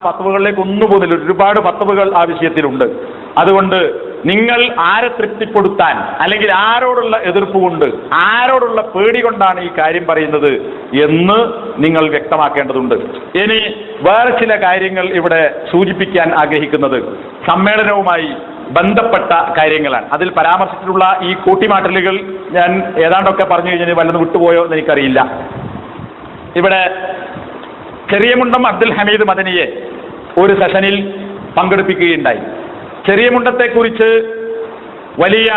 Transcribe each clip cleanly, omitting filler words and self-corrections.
ഫത്വകളിലേക്ക് ഒന്നു പോകുന്നില്ല. ഒരുപാട് ഫത്വകൾ ആ വിഷയത്തിലുണ്ട്. അതുകൊണ്ട് നിങ്ങൾ ആരെ തൃപ്തിപ്പെടുത്താൻ അല്ലെങ്കിൽ ആരോടുള്ള എതിർപ്പ് കൊണ്ട്, ആരോടുള്ള പേടി കൊണ്ടാണ് ഈ കാര്യം പറയുന്നത് എന്ന് നിങ്ങൾ വ്യക്തമാക്കേണ്ടതുണ്ട്. ഇനി വേറെ ചില കാര്യങ്ങൾ ഇവിടെ സൂചിപ്പിക്കാൻ ആഗ്രഹിക്കുന്നത് സമ്മേളനവുമായി ബന്ധപ്പെട്ട കാര്യങ്ങളാണ്. അതിൽ പരാമർശിച്ചിട്ടുള്ള ഈ കൂട്ടിമാറ്റലുകൾ ഞാൻ ഏതാണ്ടൊക്കെ പറഞ്ഞു കഴിഞ്ഞാൽ വല്ലതും വിട്ടുപോയോ എന്ന് എനിക്കറിയില്ല. ഇവിടെ ചെറിയമുണ്ടം അബ്ദുൽ ഹമീദ് മദനിയെ ഒരു സെഷനിൽ പങ്കെടുപ്പിക്കുകയുണ്ടായി. ചെറിയമുണ്ടത്തെക്കുറിച്ച് വലിയ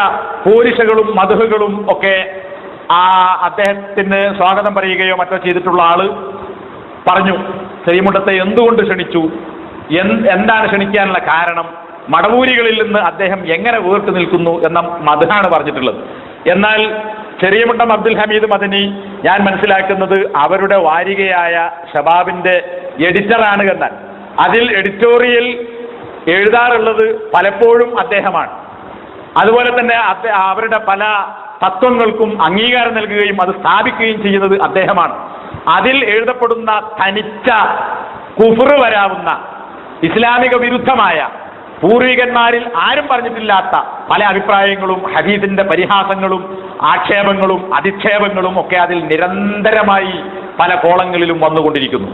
പോരിശകളും മധുഹകളും ഒക്കെ അദ്ദേഹത്തിന് സ്വാഗതം പറയുകയോ മറ്റോ ചെയ്തിട്ടുള്ള ആള് പറഞ്ഞു, ചെറിയമുണ്ടത്തെ എന്തുകൊണ്ട് ക്ഷണിച്ചു, എന്താണ് ക്ഷണിക്കാനുള്ള കാരണം, മടവൂരികളിൽ നിന്ന് അദ്ദേഹം എങ്ങനെ വേറിട്ട് നിൽക്കുന്നു എന്ന മധുഹാണ് പറഞ്ഞിട്ടുള്ളത്. എന്നാൽ ചെറിയമുണ്ടം അബ്ദുൽ ഹമീദ് മദനി ഞാൻ മനസ്സിലാക്കുന്നത് അവരുടെ വാരികയായ ഷബാബിന്റെ എഡിറ്ററാണ് എന്നാൽ അതിൽ എഡിറ്റോറിയൽ എഴുതാറുള്ളത് പലപ്പോഴും അദ്ദേഹമാണ്. അതുപോലെ തന്നെ അവരുടെ പല തത്വങ്ങൾക്കും അംഗീകാരം നൽകുകയും അത് സ്ഥാപിക്കുകയും ചെയ്യുന്നത് അദ്ദേഹമാണ്. അതിൽ എഴുതപ്പെടുന്ന തനിച്ച കുഫ്ർ വരാവുന്ന ഇസ്ലാമിക വിരുദ്ധമായ പൂർവികന്മാരിൽ ആരും പറഞ്ഞിട്ടില്ലാത്ത പല അഭിപ്രായങ്ങളും ഹദീസിന്റെ പരിഹാസങ്ങളും ആക്ഷേപങ്ങളും അധിക്ഷേപങ്ങളും ഒക്കെ അതിൽ നിരന്തരമായി പല കോളങ്ങളിലും വന്നുകൊണ്ടിരിക്കുന്നു.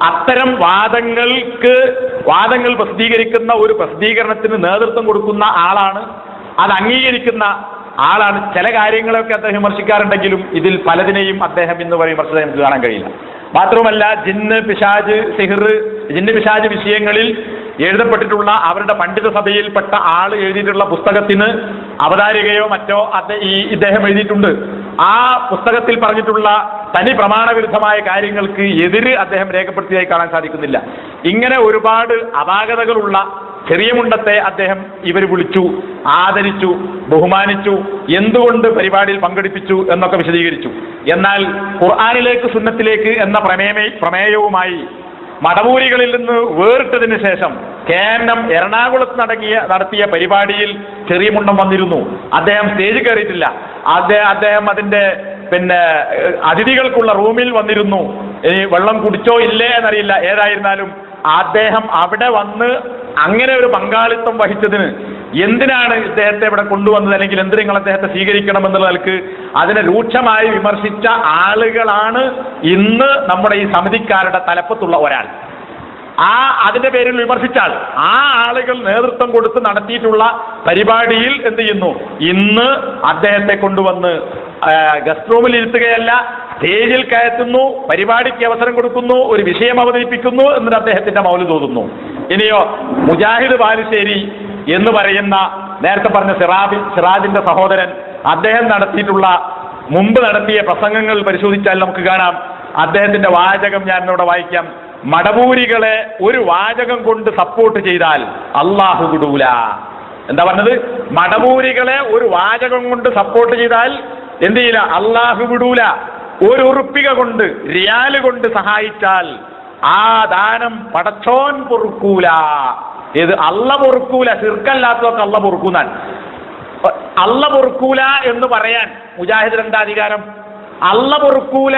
അത്തരം വാദങ്ങൾ പ്രസിദ്ധീകരിക്കുന്ന ഒരു പ്രസിദ്ധീകരണത്തിന് നേതൃത്വം കൊടുക്കുന്ന ആളാണ്, അത് അംഗീകരിക്കുന്ന ആളാണ്. ചില കാര്യങ്ങളൊക്കെ അദ്ദേഹം വിമർശിക്കാറുണ്ടെങ്കിലും ഇതിൽ പലതിനെയും അദ്ദേഹം ഇന്ന് വരെ വിമർശിച്ചത് നമുക്ക് കാണാൻ കഴിയില്ല. മാത്രമല്ല ജിന്ന് പിശാജ് സിഹിർ ജിന്ന് പിശാജ് വിഷയങ്ങളിൽ എഴുതപ്പെട്ടിട്ടുള്ള അവരുടെ പണ്ഡിത സഭയിൽപ്പെട്ട ആൾ എഴുതിയിട്ടുള്ള പുസ്തകത്തിന് അവതാരികയോ മറ്റോ ഇദ്ദേഹം എഴുതിയിട്ടുണ്ട്. ആ പുസ്തകത്തിൽ പറഞ്ഞിട്ടുള്ള തനി പ്രമാണവിരുദ്ധമായ കാര്യങ്ങൾക്ക് എതിര് അദ്ദേഹം രേഖപ്പെടുത്തിയതായി കാണാൻ സാധിക്കുന്നില്ല. ഇങ്ങനെ ഒരുപാട് അപാകതകളുള്ള ചെറിയമുണ്ടത്തെ അദ്ദേഹം ഇവർ വിളിച്ചു, ആദരിച്ചു, ബഹുമാനിച്ചു, എന്തുകൊണ്ട് പരിപാടിയിൽ പങ്കെടുപ്പിച്ചു എന്നൊക്കെ വിശദീകരിച്ചു. എന്നാൽ ഖുർആനിലേക്ക് സുന്നത്തിലേക്ക് എന്ന പ്രമേയവുമായി മടവൂരികളിൽ നിന്ന് വേറിട്ടതിന് ശേഷം കേന്ദ്രം എറണാകുളത്ത് നടത്തിയ പരിപാടിയിൽ ചെറിയമുണ്ടം വന്നിരുന്നു. അദ്ദേഹം സ്റ്റേജ് കയറിയിട്ടില്ല. അദ്ദേഹം അതിന്റെ അതിഥികൾക്കുള്ള റൂമിൽ വന്നിരുന്നു. ഇനി വെള്ളം കുടിച്ചോ ഇല്ലേ എന്നറിയില്ല. ഏതായിരുന്നാലും അദ്ദേഹം അവിടെ വന്ന് അങ്ങനെ ഒരു പങ്കാളിത്തം വഹിച്ചതിന് എന്തിനാണ് ഇദ്ദേഹത്തെ ഇവിടെ കൊണ്ടുവന്നത്, അല്ലെങ്കിൽ എന്തിന് നിങ്ങൾ അദ്ദേഹത്തെ സ്വീകരിക്കണം എന്നുള്ള നിലക്ക് അതിനെ രൂക്ഷമായി വിമർശിച്ച ആളുകളാണ് ഇന്ന് നമ്മുടെ ഈ സമിതിക്കാരുടെ തലപ്പത്തുള്ള ഒരാൾ. അതിന്റെ പേരിൽ വിമർശിച്ചാൽ ആ ആളുകൾ നേതൃത്വം കൊടുത്ത് നടത്തിയിട്ടുള്ള പരിപാടിയിൽ എന്ത് ചെയ്യുന്നു, ഇന്ന് അദ്ദേഹത്തെ കൊണ്ടുവന്ന് ഗസ്റ്റ് റൂമിൽ ഇരുത്തുകയല്ല, സ്റ്റേജിൽ കയറ്റുന്നു, പരിപാടിക്ക് അവസരം കൊടുക്കുന്നു, ഒരു വിഷയം അവതരിപ്പിക്കുന്നു എന്നിട്ട് അദ്ദേഹത്തിന്റെ മൗലിദ് ഓതുന്നു. ഇനിയോ മുജാഹിദ് ബാലുശ്ശേരി എന്ന് പറയുന്ന നേരത്തെ പറഞ്ഞ സിറാജിന്റെ സഹോദരൻ, അദ്ദേഹം മുമ്പ് നടത്തിയ പ്രസംഗങ്ങൾ പരിശോധിച്ചാൽ നമുക്ക് കാണാം. അദ്ദേഹത്തിന്റെ വാചകം ഞാൻ ഇവിടെ വായിക്കാം. മടവൂരികളെ ഒരു വാചകം കൊണ്ട് സപ്പോർട്ട് ചെയ്താൽ അള്ളാഹു വിടൂല. എന്താ പറഞ്ഞത്? മടവൂരികളെ ഒരു വാചകം കൊണ്ട് സപ്പോർട്ട് ചെയ്താൽ എന്ത് ചെയ്യില്ല, അള്ളാഹു വിടൂല. ഒരു ഉറുപ്പിക കൊണ്ട്, റിയാല് കൊണ്ട് സഹായിച്ചാൽ ആ ദാനം പടച്ചോൻ പൊറുക്കൂല. ഇത് അള്ള പൊറുക്കൂല, ശിർക്കല്ലാത്തതൊക്കെ അള്ള പൊറുക്കൂന്നാണ്. അള്ള പൊറുക്കൂല എന്ന് പറയാൻ മുജാഹിദിന് എന്താ അധികാരം? അള്ള പൊറുക്കൂല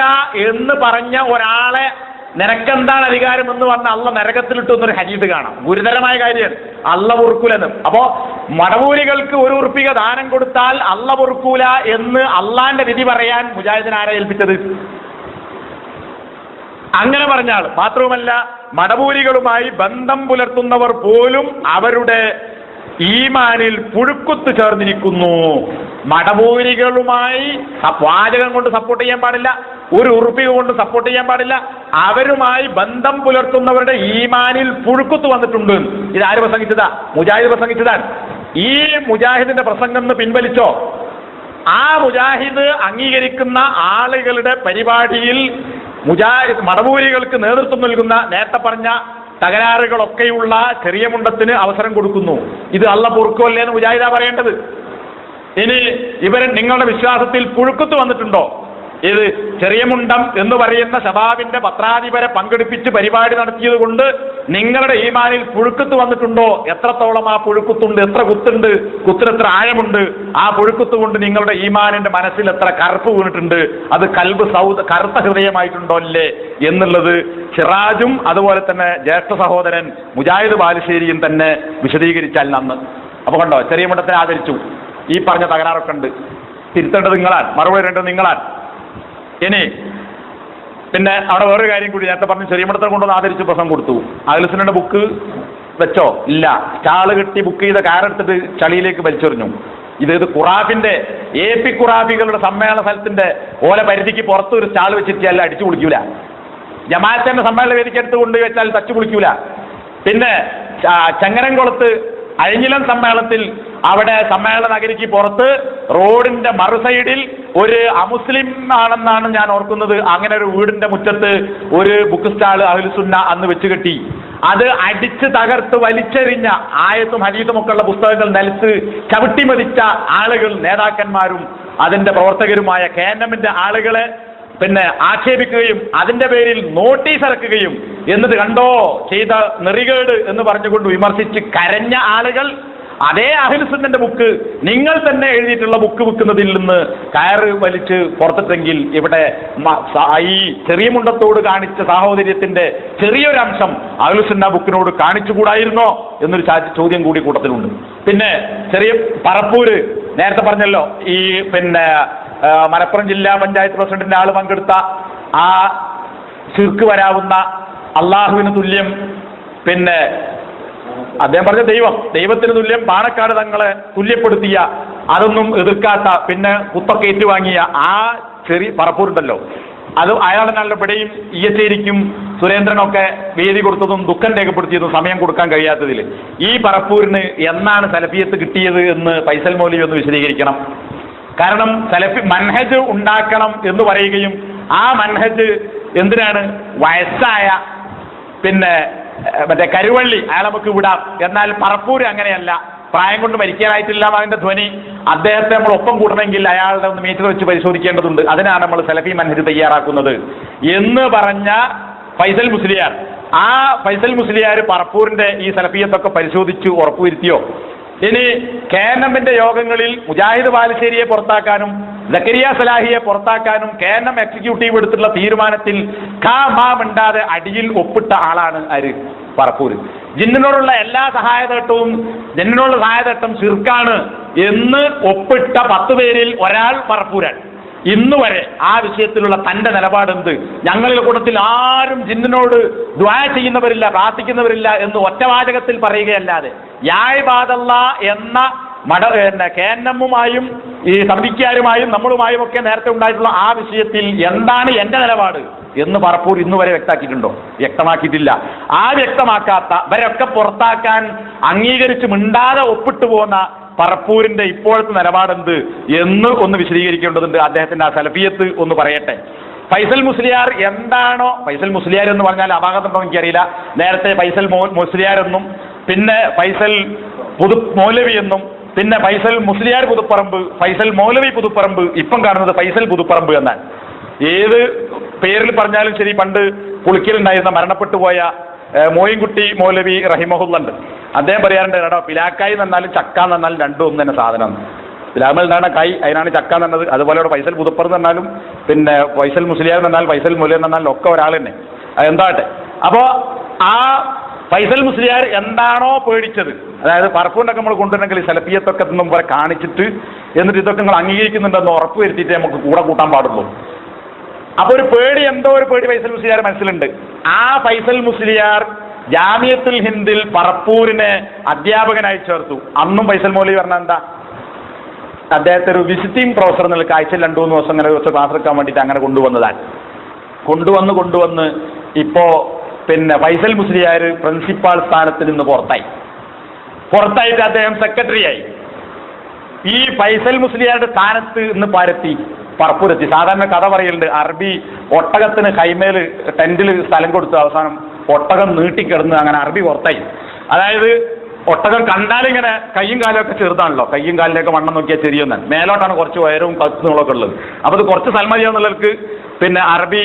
എന്ന് പറഞ്ഞ ഒരാളെ നിനക്കെന്താണ് അധികാരം എന്ന് പറഞ്ഞ അള്ള നരകത്തിലിട്ടൊന്നൊരു ഹദീസ് കാണാം. ഗുരുതരമായ കാര്യമാണ് അള്ള പൊറുക്കൂലെന്ന്. അപ്പോ മടവൂരികൾക്ക് ഒരു ഉറുപ്പിക ദാനം കൊടുത്താൽ അള്ള പൊറുക്കൂല എന്ന് അള്ളാന്റെ വിധി പറയാൻ മുജാഹിദിനെ ആരെ ഏൽപ്പിച്ചത്? അങ്ങനെ പറഞ്ഞാൽ മാത്രവുമല്ല, മടവൂരികളുമായി ബന്ധം പുലർത്തുന്നവർ പോലും അവരുടെ ഈമാനിൽ പുഴുക്കുത്ത് ചേർന്നിരിക്കുന്നു. മടവൂരികളുമായി വാചകം കൊണ്ട് സപ്പോർട്ട് ചെയ്യാൻ പാടില്ല, ഒരു ഉറുപ്പിക കൊണ്ട് സപ്പോർട്ട് ചെയ്യാൻ പാടില്ല. അവരുമായി ബന്ധം പുലർത്തുന്നവരുടെ ഈമാനിൽ പുഴുക്കുത്ത് വന്നിട്ടുണ്ട്. ഇത് ആര് പ്രസംഗിച്ചതാ? മുജാഹിദ് പ്രസംഗിച്ചതാണ്. ഈ മുജാഹിദിന്റെ പ്രസംഗം പിൻവലിച്ചോ? ആ മുജാഹിദ് അംഗീകരിക്കുന്ന ആളുകളുടെ പരിപാടിയിൽ മടവൂരികൾക്ക് നേതൃത്വം നൽകുന്ന നേരത്തെ പറഞ്ഞ തകരാറുകളൊക്കെയുള്ള ചെറിയമുണ്ടത്തിന് അവസരം കൊടുക്കുന്നു. ഇത് അള്ള പൊറുക്കുമല്ലേ എന്ന് മുജാഹിദാ പറയേണ്ടത്. ഇനി നിങ്ങളുടെ വിശ്വാസത്തിൽ പുഴുക്കുത്ത് വന്നിട്ടുണ്ടോ? ഇത് ചെറിയ മുണ്ടം എന്ന് പറയുന്ന ശബാബിന്റെ പത്രാധിപരെ പങ്കെടുപ്പിച്ച് പരിപാടി നടത്തിയത് കൊണ്ട് നിങ്ങളുടെ ഈമാനിൽ പുഴുക്കുത്ത് വന്നിട്ടുണ്ടോ? എത്രത്തോളം ആ പുഴുക്കുത്തുണ്ട്, എത്ര കുത്തുണ്ട്, കുത്തിന് എത്ര ആഴമുണ്ട്, ആ പുഴുക്കുത്ത് കൊണ്ട് നിങ്ങളുടെ ഈമാനിന്റെ മനസ്സിൽ എത്ര കറുപ്പ് വീണിട്ടുണ്ട്, അത് കൽബ് കറുത്ത ഹൃദയമായിട്ടുണ്ടോ അല്ലേ എന്നുള്ളത് സിറാജും അതുപോലെ തന്നെ ജ്യേഷ്ഠ സഹോദരൻ മുജാഹിദ് ബാലുശ്ശേരിയും തന്നെ വിശദീകരിച്ചാൽ നന്ന്. അപ്പൊ കണ്ടോ, ചെറിയ മുണ്ടത്തിനെ ആദരിച്ചു. ഈ പറഞ്ഞ തകരാറൊക്കെ ഉണ്ട്, തിരുത്തേണ്ടത് നിങ്ങളാണ്, മറുപടി പറയേണ്ടത് നിങ്ങളാണ്. ഇനി പിന്നെ അവിടെ വേറൊരു കാര്യം കൂടി, നേരത്തെ പറഞ്ഞു ചെറിയ മുണ്ടത്തെ കൊണ്ടൊന്ന് ആദരിച്ച് പ്രസംഗം കൊടുത്തു. അഖിലുസുന്നയുടെ ബുക്ക് വെച്ചോ? ഇല്ല. സ്റ്റാള് കെട്ടി ബുക്ക് ചെയ്ത കാറെടുത്തിട്ട് ചളിയിലേക്ക് വലിച്ചെറിഞ്ഞു. ഇത് ഖുറാഫിന്റെ AP ഖുറാഫികളുടെ സമ്മേളന സ്ഥലത്തിന്റെ ഓല പരിധിക്ക് പുറത്ത് ഒരു സ്റ്റാൾ വെച്ചിട്ട് അടിച്ചു പൊളിക്കൂല. ജമാഅത്തിന്റെ സമ്മേളന വേദിക്ക് എടുത്ത് കൊണ്ടുവച്ചാൽ തച്ചു പൊളിക്കൂല. പിന്നെ ചങ്ങരംകുളത്ത് അഴിഞ്ഞിലം സമ്മേളനത്തിൽ അവിടെ സമ്മേളന നഗരിക്ക് പുറത്ത് റോഡിന്റെ മറുസൈഡിൽ ഒരു അമുസ്ലിം ആണെന്നാണ് ഞാൻ ഓർക്കുന്നത്, അങ്ങനെ ഒരു വീടിന്റെ മുറ്റത്ത് ഒരു ബുക്ക് സ്റ്റാൾ അഹ്ലുസുന്ന അന്ന് വെച്ച് കെട്ടി. അത് അടിച്ച് തകർത്ത് വലിച്ചെറിഞ്ഞ ആയത്തും ഹദീസും ഒക്കെ ഉള്ള പുസ്തകങ്ങൾ നിലത്ത് ചവിട്ടിമതിച്ച ആളുകൾ, നേതാക്കന്മാരും അതിന്റെ പ്രവർത്തകരുമായ KNMന്റെ ആളുകളെ പിന്നെ ആക്ഷേപിക്കുകയും അതിന്റെ പേരിൽ നോട്ടീസ് ഇറക്കുകയും എന്നിട്ട് കണ്ടോ ചെയ്ത നെറികേട് എന്ന് പറഞ്ഞുകൊണ്ട് വിമർശിച്ച് കരഞ്ഞ ആളുകൾ അതേ അഹ്ലുസുന്നന്റെ ബുക്ക് നിങ്ങൾ തന്നെ എഴുതിയിട്ടുള്ള ബുക്ക് വിൽക്കുന്നതിൽ നിന്ന് കയറ് വലിച്ച് പുറത്തിട്ടെങ്കിൽ ഇവിടെ ഈ ചെറിയ മുണ്ടത്തോട് കാണിച്ച സാഹോദര്യത്തിന്റെ ചെറിയൊരംശം അഹ്ലുസുന്ന ബുക്കിനോട് കാണിച്ചുകൂടായിരുന്നോ എന്നൊരു ചോദ്യം കൂടി കൂട്ടത്തിലുണ്ട്. പിന്നെ ചെറിയ പറപ്പൂര് നേരത്തെ പറഞ്ഞല്ലോ, ഈ പിന്നെ മലപ്പുറം ജില്ലാ പഞ്ചായത്ത് പ്രസിഡന്റിന്റെ ആള് പങ്കെടുത്ത ആ ശിർക്ക് വരാവുന്ന അള്ളാഹുവിന് തുല്യം, പിന്നെ അദ്ദേഹം പറഞ്ഞ ദൈവത്തിന് തുല്യം പാണക്കാട് തങ്ങളെ തുല്യപ്പെടുത്തിയ, അതൊന്നും എതിർക്കാത്ത, പിന്നെ കുത്തൊക്കെ ഏറ്റുവാങ്ങിയ ആ ചെറിയ പറപ്പൂരുണ്ടല്ലോ, അത് അയാളുടെ നല്ല പിടയും ഇയച്ചേരിക്കും സുരേന്ദ്രനൊക്കെ വേദി കൊടുത്തതും ദുഃഖം രേഖപ്പെടുത്തിയതും സമയം കൊടുക്കാൻ കഴിയാത്തതിൽ ഈ പറപ്പൂരിന് എന്നാണ് സലഫിയത്ത് കിട്ടിയത് എന്ന് ഫൈസൽ മൗലവി ഒന്ന് വിശദീകരിക്കണം. കാരണം സലഫി മൻഹജ് ഉണ്ടാക്കണം എന്ന് പറയുകയും ആ മൻഹജ് എന്തിനാണ് വയസ്സായ പിന്നെ മറ്റേ കരുവള്ളി അയാൾ നമുക്ക് വിടാം, എന്നാൽ പറപ്പൂര് അങ്ങനെയല്ല, പ്രായം കൊണ്ട് മരിക്കാനായിട്ടില്ല അതിന്റെ ധ്വനി, അദ്ദേഹത്തെ നമ്മൾ ഒപ്പം കൂട്ടണമെങ്കിൽ അയാളുടെ ഒന്ന് മീറ്റർ വെച്ച് പരിശോധിക്കേണ്ടതുണ്ട്, അതിനാണ് നമ്മൾ സലഫി മൻഹജ് തയ്യാറാക്കുന്നത് എന്ന് പറഞ്ഞ ഫൈസൽ മുസ്ലിയാർ. ആ ഫൈസൽ മുസ്ലിയാർ പറപ്പൂരിന്റെ ഈ സലഫിയത്തൊക്കെ പരിശോധിച്ച് ഉറപ്പുവരുത്തിയോ? ഇനി KNMന്റെ യോഗങ്ങളിൽ മുജാഹിദ് ബാലുശ്ശേരിയെ പുറത്താക്കാനും സക്കരിയ സലാഹിയെ പുറത്താക്കാനും KNM എക്സിക്യൂട്ടീവ് എടുത്തുള്ള തീരുമാനത്തിൽ മിണ്ടാതെ അടിയിൽ ഒപ്പിട്ട ആളാണ് ആര്? പറപ്പൂര്. ജിന്നിനോടുള്ള എല്ലാ സഹായതട്ടവും ജിന്നിനോടുള്ള സഹായതട്ടം ശിർക്കാണ് എന്ന് ഒപ്പിട്ട 10 പേരിൽ ഒരാൾ പറപ്പൂരാണ്. ഇന്നുവരെ ആ വിഷയത്തിലുള്ള തന്റെ നിലപാടെന്ത്? ഞങ്ങളുടെ കൂട്ടത്തിൽ ആരും ജിന്നിനോട് ദുആ ചെയ്യുന്നവരില്ല, പ്രാർത്ഥിക്കുന്നവരില്ല എന്ന് ഒറ്റവാചകത്തിൽ പറയുകയല്ലാതെ യാഇബാദല്ല എന്ന KNMുമായും ഈ സമിതിക്കാരുമായും നമ്മളുമായും ഒക്കെ നേരത്തെ ഉണ്ടായിട്ടുള്ള ആ വിഷയത്തിൽ എന്താണ് എന്റെ നിലപാട് എന്ന് പറപ്പൂർ ഇന്നുവരെ വ്യക്തമാക്കിയിട്ടുണ്ടോ? വ്യക്തമാക്കിയിട്ടില്ല. ആ വ്യക്തമാക്കാത്ത ഇവരൊക്കെ പുറത്താക്കാൻ അംഗീകരിച്ച് മിണ്ടാതെ ഒപ്പിട്ടു പോകുന്ന പറപ്പൂരിന്റെ ഇപ്പോഴത്തെ നിലപാടെന്ത് എന്ന് ഒന്ന് വിശദീകരിക്കേണ്ടതുണ്ട്. അദ്ദേഹത്തിന്റെ ആ സലഫിയത്ത് ഒന്ന് പറയട്ടെ. ഫൈസൽ മുസ്ലിയാർ എന്താണോ, ഫൈസൽ മുസ്ലിയാർ എന്ന് പറഞ്ഞാൽ അപാകത്തുണ്ടോ എനിക്കറിയില്ല, നേരത്തെ ഫൈസൽ മുസ്ലിയാർ എന്നും പിന്നെ ഫൈസൽ മൗലവി എന്നും പിന്നെ ഫൈസൽ മുസ്ലിയാർ പുതുപ്പറമ്പ്, ഫൈസൽ മൗലവി പുതുപ്പറമ്പ്, ഇപ്പം കാണുന്നത് ഫൈസൽ പുതുപ്പറമ്പ് എന്നാണ്. ഏത് പേരിൽ പറഞ്ഞാലും ശരി, പണ്ട് പുളിക്കലുണ്ടായിരുന്ന മരണപ്പെട്ടു പോയ മോയിൻകുട്ടി മൗലവി റഹിമഹുല്ലുണ്ട്, അദ്ദേഹം പറയാറുണ്ട്, എടാ പിലാക്കായി എന്നാലും ചക്ക എന്നാലും രണ്ടും ഒന്ന് തന്നെ സാധനം. പിലാമൽ എന്നാണ് കായ്, അതിനാണ് ചക്ക എന്നത്. അതുപോലെ ഇവിടെ ഫൈസൽ പുതുപ്പറമ്പ് എന്നാലും പിന്നെ ഫൈസൽ മുസ്ലിയാർ എന്നാൽ ഫൈസൽ മൗലവി എന്നാലും ഒക്കെ ഒരാൾ തന്നെ, എന്താട്ടെ. അപ്പോ ആ ഫൈസൽ മുസ്ലിയാർ എന്താണോ പേടിച്ചത്, അതായത് പറപ്പൂണ്ടൊക്കെ നമ്മൾ കൊണ്ടുവരണമെങ്കിൽ സലഫിയത്തൊക്കെ മുമ്പ് കാണിച്ചിട്ട് എന്നിട്ട് ഇതൊക്കെ നിങ്ങൾ അംഗീകരിക്കുന്നുണ്ടെന്ന് ഉറപ്പ് വരുത്തിയിട്ടേ നമുക്ക് കൂടെ കൂട്ടാൻ പാടുള്ളൂ. അപ്പൊ ഒരു പേടി, എന്തോ ഒരു പേടി ഫൈസൽ മുസ്ലിയാർ മനസ്സിലുണ്ട്. ആ ഫൈസൽ മുസ്ലിയാർ ജാമിയത്തുൽ ഹിന്ദിൽ പറപ്പൂരിനെ അധ്യാപകനായി ചേർത്തു. അന്നും ഫൈസൽ മൗലവി പറഞ്ഞാൽ എന്താ, അദ്ദേഹത്തെ ഒരു വിസിറ്റിംഗ് പ്രൊഫസർ എന്നുള്ള ആഴ്ചയിൽ 2-3 ദിവസം അങ്ങനെ കുറച്ച് ക്ലാസ് എടുക്കാൻ വേണ്ടിയിട്ട് അങ്ങനെ കൊണ്ടുവന്നതാണ്. കൊണ്ടുവന്ന് ഇപ്പോ പിന്നെ ഫൈസൽ മുസ്ലിയാർ പ്രിൻസിപ്പാൾ സ്ഥാനത്തിൽ നിന്ന് പുറത്തായിട്ട് അദ്ദേഹം സെക്രട്ടറിയായി. ഈ ഫൈസൽ മുസ്ലിയാരുടെ സ്ഥാനത്ത് ഇന്ന് പരത്തി പറപ്പൂരെത്തി. സാധാരണ കഥ പറയലുണ്ട്, അറബി ഒട്ടകത്തിന് കൈമേല് ടെന്റിൽ സ്ഥലം കൊടുത്തു, അവസാനം ഒട്ടകം നീട്ടിക്കിടന്ന് അങ്ങനെ അറബി പുറത്തായി. അതായത് ഒട്ടകം കണ്ടാലിങ്ങനെ കയ്യും കാലും ഒക്കെ ചെറുതാണല്ലോ, കയ്യും കാലിലേക്ക് വണ്ണം നോക്കിയാൽ ചെറിയൊന്നാണ്, മേലോട്ടാണ് കുറച്ച് വയറും കത്തുകളൊക്കെ ഉള്ളത്. അപ്പോൾ അത് കുറച്ച് സ്ഥലം മതിയാന്നുള്ളവർക്ക് പിന്നെ അറബി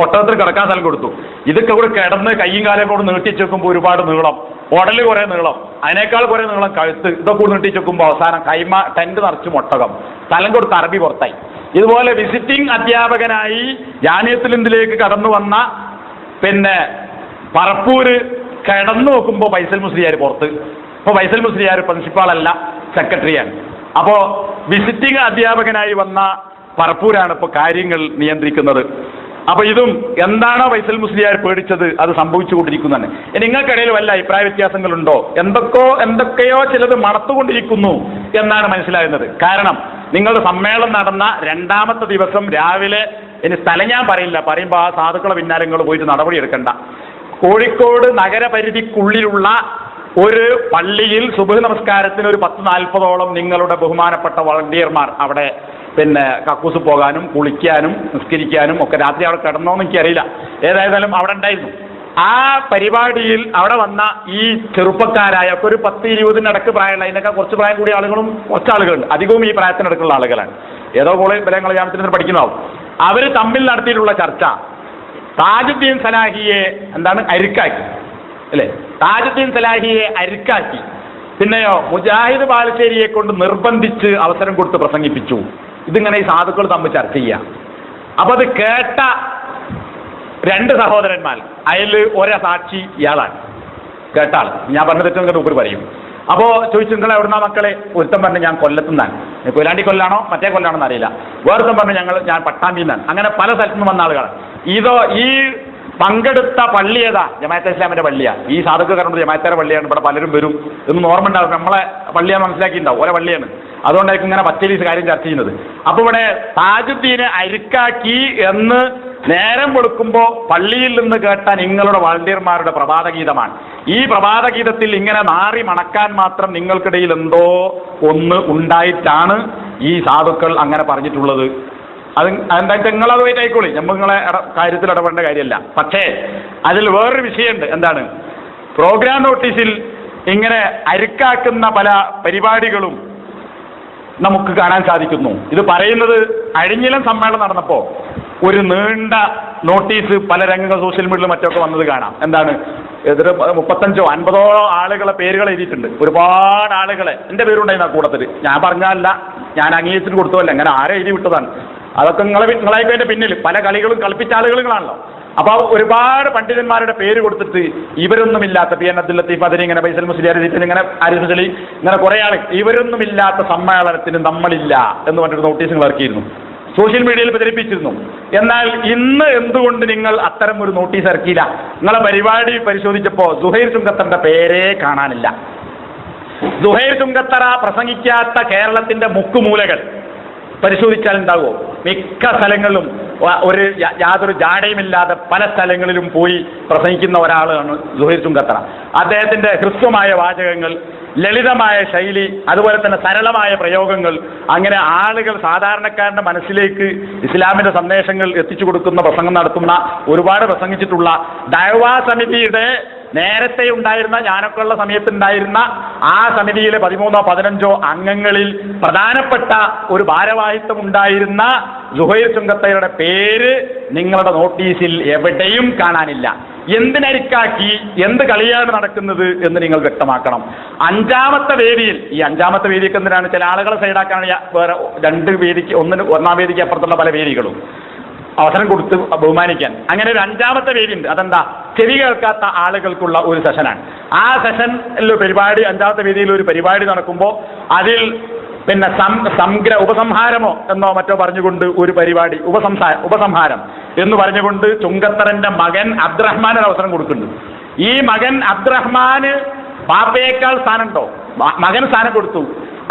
ഒട്ടകത്തിന് കിടക്കാൻ സ്ഥലം കൊടുത്തു. ഇതൊക്കെ കൂടെ കിടന്ന് കയ്യും കാലൊക്കെ കൂടെ നീട്ടിച്ച് വെക്കുമ്പോൾ ഒരുപാട് നീളം, ഉടല് കുറേ നീളം, അതിനേക്കാൾ കുറേ നീളം കഴുത്ത്, ഇതൊക്കെ കൂടെ നീട്ടിച്ച് വെക്കുമ്പോൾ അവസാനം കൈമ ടെന്റ് നിറച്ചും ഒട്ടകം, സ്ഥലം കൊടുത്ത് അറബി പുറത്തായി. ഇതുപോലെ വിസിറ്റിംഗ് അധ്യാപകനായി ജാമിയത്തുൽ ഹിന്ദിലേക്ക് കടന്നു വന്ന പിന്നെ പറപ്പൂര് കിടന്നു നോക്കുമ്പോൾ ഫൈസൽ മുസ്ലിയാർ പുറത്ത്. ഇപ്പോൾ ഫൈസൽ മുസ്ലിയാർ പ്രിൻസിപ്പാളല്ല, സെക്രട്ടറിയാണ്. അപ്പോൾ വിസിറ്റിംഗ് അധ്യാപകനായി വന്ന പറപ്പൂരാണ് ഇപ്പോൾ കാര്യങ്ങൾ നിയന്ത്രിക്കുന്നത്. അപ്പൊ ഇതും എന്താണോ ഫൈസൽ മുസ്ലിയാർ പേടിച്ചത് അത് സംഭവിച്ചുകൊണ്ടിരിക്കുന്നതാണ്. നിങ്ങൾക്കിടയിൽ വല്ല അഭിപ്രായ വ്യത്യാസങ്ങളുണ്ടോ? എന്തൊക്കെയോ ചിലത് മണത്തുകൊണ്ടിരിക്കുന്നു എന്നാണ് മനസ്സിലാകുന്നത്. കാരണം നിങ്ങളുടെ സമ്മേളനം നടന്ന രണ്ടാമത്തെ ദിവസം രാവിലെ, ഇനി സ്ഥലം ഞാൻ പറയില്ല, പറയുമ്പോൾ ആ സാധുക്കളെ പിന്നാലെ നിങ്ങൾ പോയിട്ട് നടപടി എടുക്കണ്ട. കോഴിക്കോട് നഗരപരിധിക്കുള്ളിലുള്ള ഒരു പള്ളിയിൽ സുബ്ഹ് നമസ്കാരത്തിന് ഒരു 10-40ഓളം നിങ്ങളുടെ ബഹുമാനപ്പെട്ട വളണ്ടിയർമാർ അവിടെ പിന്നെ കക്കൂസ് പോകാനും കുളിക്കാനും നിസ്കരിക്കാനും ഒക്കെ രാത്രി അവിടെ കിടന്നോന്ന് എനിക്കറിയില്ല, ഏതായാലും അവിടെ ഉണ്ടായിരുന്നു. ആ പരിപാടിയിൽ അവിടെ വന്ന ഈ ചെറുപ്പക്കാരായ ഒക്കെ ഒരു 10-20 പ്രായമുള്ള, അതിനൊക്കെ കുറച്ച് പ്രായം കൂടിയ ആളുകളും കുറച്ച് ആളുകളുണ്ട്, അധികവും ഈ പ്രായത്തിനടക്കുള്ള ആളുകളാണ്. ഏതോ കോളേജ് ബലങ്ങൾ ജാമ്യത്തിൽ പഠിക്കുന്നതാവും. അവർ തമ്മിൽ നടത്തിയിട്ടുള്ള ചർച്ച താജുദ്ദീൻ സലാഹിയെ എന്താണ് അരിക്കാക്കി, അല്ലേ? താജുദ്ദീൻ സലാഹിയെ അരിക്കാക്കി. പിന്നെയോ മുജാഹിദ് ബാലുശ്ശേരിയെ കൊണ്ട് നിർബന്ധിച്ച് അവസരം കൊടുത്ത് പ്രസംഗിപ്പിച്ചു. ഇതിങ്ങനെ ഈ സാധുക്കൾ തമ്മിൽ ചർച്ച ചെയ്യാം. അപ്പൊ അത് കേട്ട 2 സഹോദരന്മാർ, അതിൽ ഒരേ സാക്ഷി ഇയാളാണ്, കേട്ടാൾ. ഞാൻ പറഞ്ഞ തെറ്റെന്ന് ഉപരി പറയും. അപ്പോൾ ചോദിച്ചു, നിങ്ങൾ എവിടുന്ന മക്കളെ? ഒരുത്തം പറഞ്ഞു ഞാൻ കൊല്ലത്തുനിന്നാണ്. കൊയിലാണ്ടി കൊല്ലാണോ മറ്റേ കൊല്ലാണോന്ന് അറിയില്ല. വേറൊരുത്തം പറഞ്ഞു ഞാൻ പട്ടാമ്പിന്നാണ്. അങ്ങനെ പല സ്ഥലത്തു നിന്ന് വന്ന ആളുകളാണ്. ഈ പങ്കെടുത്ത പള്ളി ഏതാ? ജമാഅത്തെ ഇസ്ലാമിന്റെ പള്ളിയാണ്. ഈ സാധുക്കൾ കാരണം ജമാഅത്തേരെ പള്ളിയാണ്, ഇവിടെ പലരും വരും എന്ന് ഓർമ്മ ഉണ്ടാവും. നമ്മളെ പള്ളിയാണ് മനസ്സിലാക്കിയിട്ടുണ്ടാവും, ഓരോ പള്ളിയാണ്. അതുകൊണ്ടായിരിക്കും ഇങ്ങനെ പച്ചലീസ് കാര്യം ചർച്ച ചെയ്യുന്നത്. അപ്പൊ ഇവിടെ താജുദ്ദീനെ അരിക്കാക്കി എന്ന് നേരം വെളുക്കുമ്പോൾ പള്ളിയിൽ നിന്ന് കേട്ട നിങ്ങളുടെ വളണ്ടിയർമാരുടെ പ്രഭാതഗീതമാണ്. ഈ പ്രഭാതഗീതത്തിൽ ഇങ്ങനെ മാറി മണക്കാൻ മാത്രം നിങ്ങൾക്കിടയിൽ എന്തോ ഒന്ന് ഉണ്ടായിട്ടാണ് ഈ സാധുക്കൾ അങ്ങനെ പറഞ്ഞിട്ടുള്ളത്. അതെന്താ നിങ്ങളത് പോയിട്ട് ആയിക്കോളി, നമ്മൾ നിങ്ങളെ കാര്യത്തിൽ ഇടപെടേണ്ട കാര്യമല്ല. പക്ഷേ അതിൽ വേറൊരു വിഷയമുണ്ട്. എന്താണ്? പ്രോഗ്രാം നോട്ടീസിൽ ഇങ്ങനെ അരിക്കാക്കുന്ന പല പരിപാടികളും നമുക്ക് കാണാൻ സാധിക്കുന്നു. ഇത് പറയുന്നത് അഴിഞ്ഞിലം സമ്മേളനം നടന്നപ്പോൾ ഒരു നീണ്ട നോട്ടീസ് പല രംഗങ്ങൾ സോഷ്യൽ മീഡിയയിലും മറ്റൊക്കെ വന്നത് കാണാം. എന്താണ്? 35-50 ആളുകളെ പേരുകൾ എഴുതിയിട്ടുണ്ട്. ഒരുപാട് ആളുകളെ, എൻ്റെ പേരുണ്ടായിരുന്നു ആ കൂട്ടത്തിൽ. ഞാൻ പറഞ്ഞല്ല, ഞാൻ അംഗീകരിച്ചിട്ട് കൊടുത്തതല്ല, അങ്ങനെ ആരെ എഴുതി വിട്ടതാണ്. അതൊക്കെ നിങ്ങളായിക്കതിൻ്റെ പിന്നിൽ പല കളികളും കളിപ്പിച്ച ആളുകളാണല്ലോ. അപ്പോൾ ഒരുപാട് പണ്ഡിതന്മാരുടെ പേര് കൊടുത്തിട്ട് ഇവരൊന്നുമില്ലാത്ത PN അബ്ദുൽ ലത്തീഫ് അതിന് ഇങ്ങനെ ഫൈസൽ മുസ്ലിയാർ ഇങ്ങനെ ആരിഫ് അലി ഇങ്ങനെ കുറേ ആൾ ഇവരൊന്നുമില്ലാത്ത സമ്മേളനത്തിന് നമ്മളില്ല എന്ന് പറഞ്ഞിട്ട് നോട്ടീസുകൾ ഇറക്കിയിരുന്നു, സോഷ്യൽ മീഡിയയിൽ പ്രചരിപ്പിച്ചിരുന്നു. എന്നാൽ ഇന്ന് എന്തുകൊണ്ട് നിങ്ങൾ അത്തരം ഒരു നോട്ടീസ് ഇറക്കിയില്ല? നിങ്ങളെ പരിപാടി പരിശോധിച്ചപ്പോൾ സുഹൈർ ചുങ്കത്തറിന്റെ പേരേ കാണാനില്ല. സുഹൈർ ചുങ്കത്തറ പ്രസംഗിക്കാത്ത കേരളത്തിന്റെ മുക്കുമൂലകൾ പരിശോധിച്ചാൽ ഉണ്ടാവുമോ? മിക്ക സ്ഥലങ്ങളിലും യാതൊരു ജാടയുമില്ലാതെ പല സ്ഥലങ്ങളിലും പോയി പ്രസംഗിക്കുന്ന ഒരാളാണ് സുഹൈർ ചുങ്കത്തറ. അദ്ദേഹത്തിന്റെ ഹ്രസ്വമായ വാചകങ്ങൾ, ലളിതമായ ശൈലി, അതുപോലെ തന്നെ സരളമായ പ്രയോഗങ്ങൾ, അങ്ങനെ ആളുകൾ സാധാരണക്കാരന്റെ മനസ്സിലേക്ക് ഇസ്ലാമിന്റെ സന്ദേശങ്ങൾ എത്തിച്ചു കൊടുക്കുന്ന പ്രസംഗം നടത്തുന്ന ഒരുപാട് പ്രസംഗിച്ചിട്ടുള്ള ദഅ്വാ സമിതിയുടെ നേരത്തെ ഉണ്ടായിരുന്ന, ഞാനൊക്കെ ഉള്ള സമയത്തുണ്ടായിരുന്ന ആ സമിതിയിലെ 13-15 അംഗങ്ങളിൽ പ്രധാനപ്പെട്ട ഒരു ഭാരവാഹിത്വം ഉണ്ടായിരുന്ന സുഹൈർ ചുങ്കത്തയുടെ പേര് നിങ്ങളുടെ നോട്ടീസിൽ എവിടെയും കാണാനില്ല. എന്തിനരിക്കാക്കി, എന്ത് കളിയാണ് നടക്കുന്നത് എന്ന് നിങ്ങൾ വ്യക്തമാക്കണം. 5ാമത്തെ വേദിയിൽ, ഈ 5ാമത്തെ വേദിക്ക് എന്തിനാണ്? ചില ആളുകളെ സൈഡാക്കാണ് വേറെ 2 വേദിക്ക്, ഒന്നാം വേദിക്ക് അപ്പുറത്തുള്ള പല വേദികളും അവസരം കൊടുത്ത് ബഹുമാനിക്കാൻ. അങ്ങനെ ഒരു 5ാമത്തെ വേദി ഉണ്ട്. അതെന്താ? ചെവി കേൾക്കാത്ത ആളുകൾക്കുള്ള ഒരു സെഷനാണ്. ആ സെഷനിൽ പരിപാടി, 5ാമത്തെ വേദിയിൽ ഒരു പരിപാടി നടക്കുമ്പോൾ അതിൽ പിന്നെ ഉപസംഹാരമോ എന്നോ മറ്റോ പറഞ്ഞുകൊണ്ട് ഒരു പരിപാടി, ഉപസംഹാരം എന്ന് പറഞ്ഞുകൊണ്ട് ചുങ്കത്തറന്റെ മകൻ അബ്ദുറഹ്മാൻ ഒരു അവസരം കൊടുക്കുന്നുണ്ട്. ഈ മകൻ അബ്ദുറഹ്മാന് പാപ്പയേക്കാൾ സ്ഥാനമുണ്ടോ? മകൻ സ്ഥാനം കൊടുത്തു.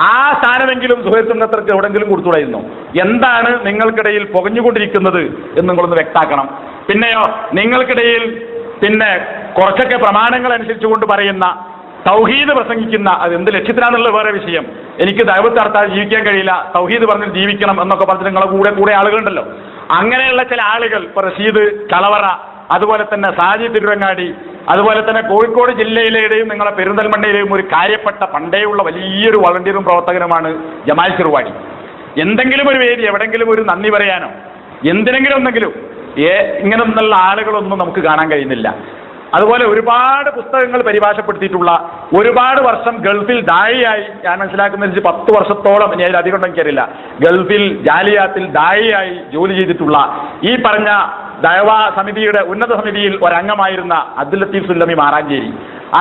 ആ സ്ഥാനമെങ്കിലും സുഹൈർ ചുങ്കത്തർക്ക് എവിടെങ്കിലും കൊടുത്തുകൂടായിരുന്നു. എന്താണ് നിങ്ങൾക്കിടയിൽ പുകഞ്ഞുകൊണ്ടിരിക്കുന്നത് എന്ന് നിങ്ങളൊന്ന് വ്യക്താക്കണം. പിന്നെയോ, നിങ്ങൾക്കിടയിൽ പിന്നെ കുറച്ചൊക്കെ പ്രമാണങ്ങൾ അനുസരിച്ചുകൊണ്ട് പറയുന്ന തൗഹീദ് പ്രസംഗിക്കുന്ന, അത് എന്ത് ലക്ഷ്യത്തിലാണെന്നുള്ള വേറെ വിഷയം. എനിക്ക് ദൈവത്തെ അർത്ഥം ജീവിക്കാൻ കഴിയില്ല, തൗഹീദ് പറഞ്ഞ് ജീവിക്കണം എന്നൊക്കെ പറഞ്ഞിട്ട് നിങ്ങളെ കൂടെ ആളുകളുണ്ടല്ലോ. അങ്ങനെയുള്ള ചില ആളുകൾ, ഇപ്പോൾ റഷീദ് ചളവറ, അതുപോലെ തന്നെ സാജി തിരുവങ്ങാടി, അതുപോലെ തന്നെ കോഴിക്കോട് ജില്ലയിലെയും നിങ്ങളെ പെരിന്തൽമണ്ണയിലെയും ഒരു കാര്യപ്പെട്ട പണ്ടേയുള്ള വലിയൊരു വളണ്ടിയറും പ്രവർത്തകനുമാണ് ജമാൽ ചെറുവാടി. എന്തെങ്കിലും ഒരു വേദി, എവിടെങ്കിലും ഒരു നന്ദി പറയാനോ എന്തിനെങ്കിലും ഒന്നെങ്കിലും ഇങ്ങനെയൊന്നുള്ള ആളുകളൊന്നും നമുക്ക് കാണാൻ കഴിയുന്നില്ല. അതുപോലെ ഒരുപാട് പുസ്തകങ്ങൾ പരിഭാഷപ്പെടുത്തിയിട്ടുള്ള, ഒരുപാട് വർഷം ഗൾഫിൽ ദായിയായി, ഞാൻ മനസ്സിലാക്കുന്ന 10 വർഷത്തോളം, ഇനി അതിലധികം ഉണ്ടെങ്കിൽ എനിക്കറിയില്ല, ഗൾഫിൽ ജാലിയാത്തിൽ ദായിയായി ജോലി ചെയ്തിട്ടുള്ള ഈ പറഞ്ഞ ദഅവാ സമിതിയുടെ ഉന്നത സമിതിയിൽ ഒരംഗമായിരുന്ന അബ്ദുൽ ലത്തീഫ് സുല്ലമി മാറാഞ്ചേരി,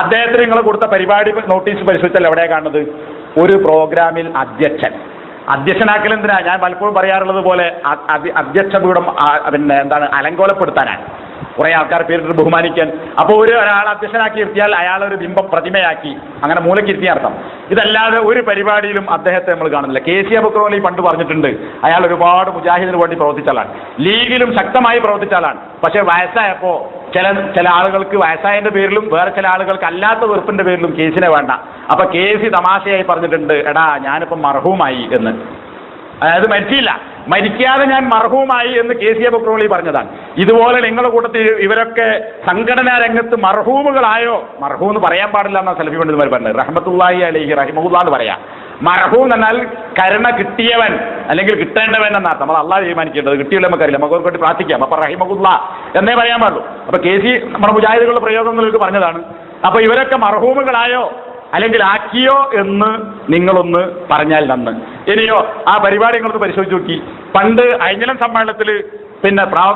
അദ്ദേഹത്തിന് നിങ്ങൾ കൊടുത്ത പരിപാടി നോട്ടീസ് പരിശോധിച്ചാൽ എവിടെയാണ് കാണുന്നത്? ഒരു പ്രോഗ്രാമിൽ അധ്യക്ഷനാക്കൽ എന്തിനാ? ഞാൻ പലപ്പോഴും പറയാറുള്ളത് പോലെ അധ്യക്ഷ പീഠം അലങ്കോലപ്പെടുത്താനാണ്, കുറെ ആൾക്കാർ പേരിട്ട് ബഹുമാനിക്കാൻ. അപ്പോൾ ഒരാൾ അധ്യക്ഷനാക്കി ഇരുത്തിയാൽ അയാളൊരു പ്രതിമയാക്കി അങ്ങനെ മൂലക്കിരുത്തിയ അർത്ഥം. ഇതല്ലാതെ ഒരു പരിപാടിയിലും അദ്ദേഹത്തെ നമ്മൾ കാണുന്നില്ല. KC അബൂബക്കർ പണ്ട് പറഞ്ഞിട്ടുണ്ട്, അയാൾ ഒരുപാട് മുജാഹിദിന് വേണ്ടി പ്രവർത്തിച്ച ആളാണ്, ലീഗിലും ശക്തമായി പ്രവർത്തിച്ച ആളാണ്. പക്ഷെ വയസ്സായപ്പോൾ ചില ആളുകൾക്ക് വയസ്സായതിന്റെ പേരിലും വേറെ ചില ആളുകൾക്ക് അല്ലാത്ത വെറുപ്പിന്റെ പേരിലും കേസിനെ വേണ്ട. അപ്പൊ KC തമാശയായി പറഞ്ഞിട്ടുണ്ട്, എടാ ഞാനിപ്പം മർഹൂമായി എന്ന്. അതായത് മരിച്ചില്ല, മരിക്കാതെ ഞാൻ മർഹൂമായി എന്ന് KC അബൂബക്കർ പറഞ്ഞതാണ്. ഇതുപോലെ നിങ്ങളുടെ കൂട്ടത്തിൽ ഇവരൊക്കെ സംഘടനാ രംഗത്ത് മർഹൂമുകളായോ? മർഹൂം എന്ന് പറയാൻ പാടില്ല എന്നാണ് സലഫി പണ്ഡിതന്മാർ പറഞ്ഞത്. റഹ്മത്തുള്ളാഹി അലൈഹി റഹിമഹുല്ലാ എന്ന് പറയാം. മർഹൂം എന്നാൽ കരുണ കിട്ടിയവൻ അല്ലെങ്കിൽ കിട്ടേണ്ടവൻ എന്നാണ് നമ്മൾ അള്ളാഹ് തീരുമാനിക്കേണ്ടത്. കിട്ടിയില്ല നമുക്കറിയില്ല, നമുക്ക് വേണ്ടി പ്രാർത്ഥിക്കാം. അപ്പൊ റഹിമഹുല്ലാ എന്നേ പറയാൻ പാടുള്ളൂ. അപ്പൊ KC നമ്മുടെ മുജാഹിദുകളുടെ പ്രയോഗങ്ങൾക്ക് പറഞ്ഞതാണ്. അപ്പൊ ഇവരൊക്കെ മർഹൂമുകളായോ അല്ലെങ്കിൽ ആക്കിയോ എന്ന് നിങ്ങളൊന്ന് പറഞ്ഞാൽ നന്ന്. ഇനിയോ ആ പരിപാടി നിങ്ങളൊന്ന് പരിശോധിച്ച് നോക്കി. പണ്ട് അയഞ്ഞലം സമ്മേളനത്തിൽ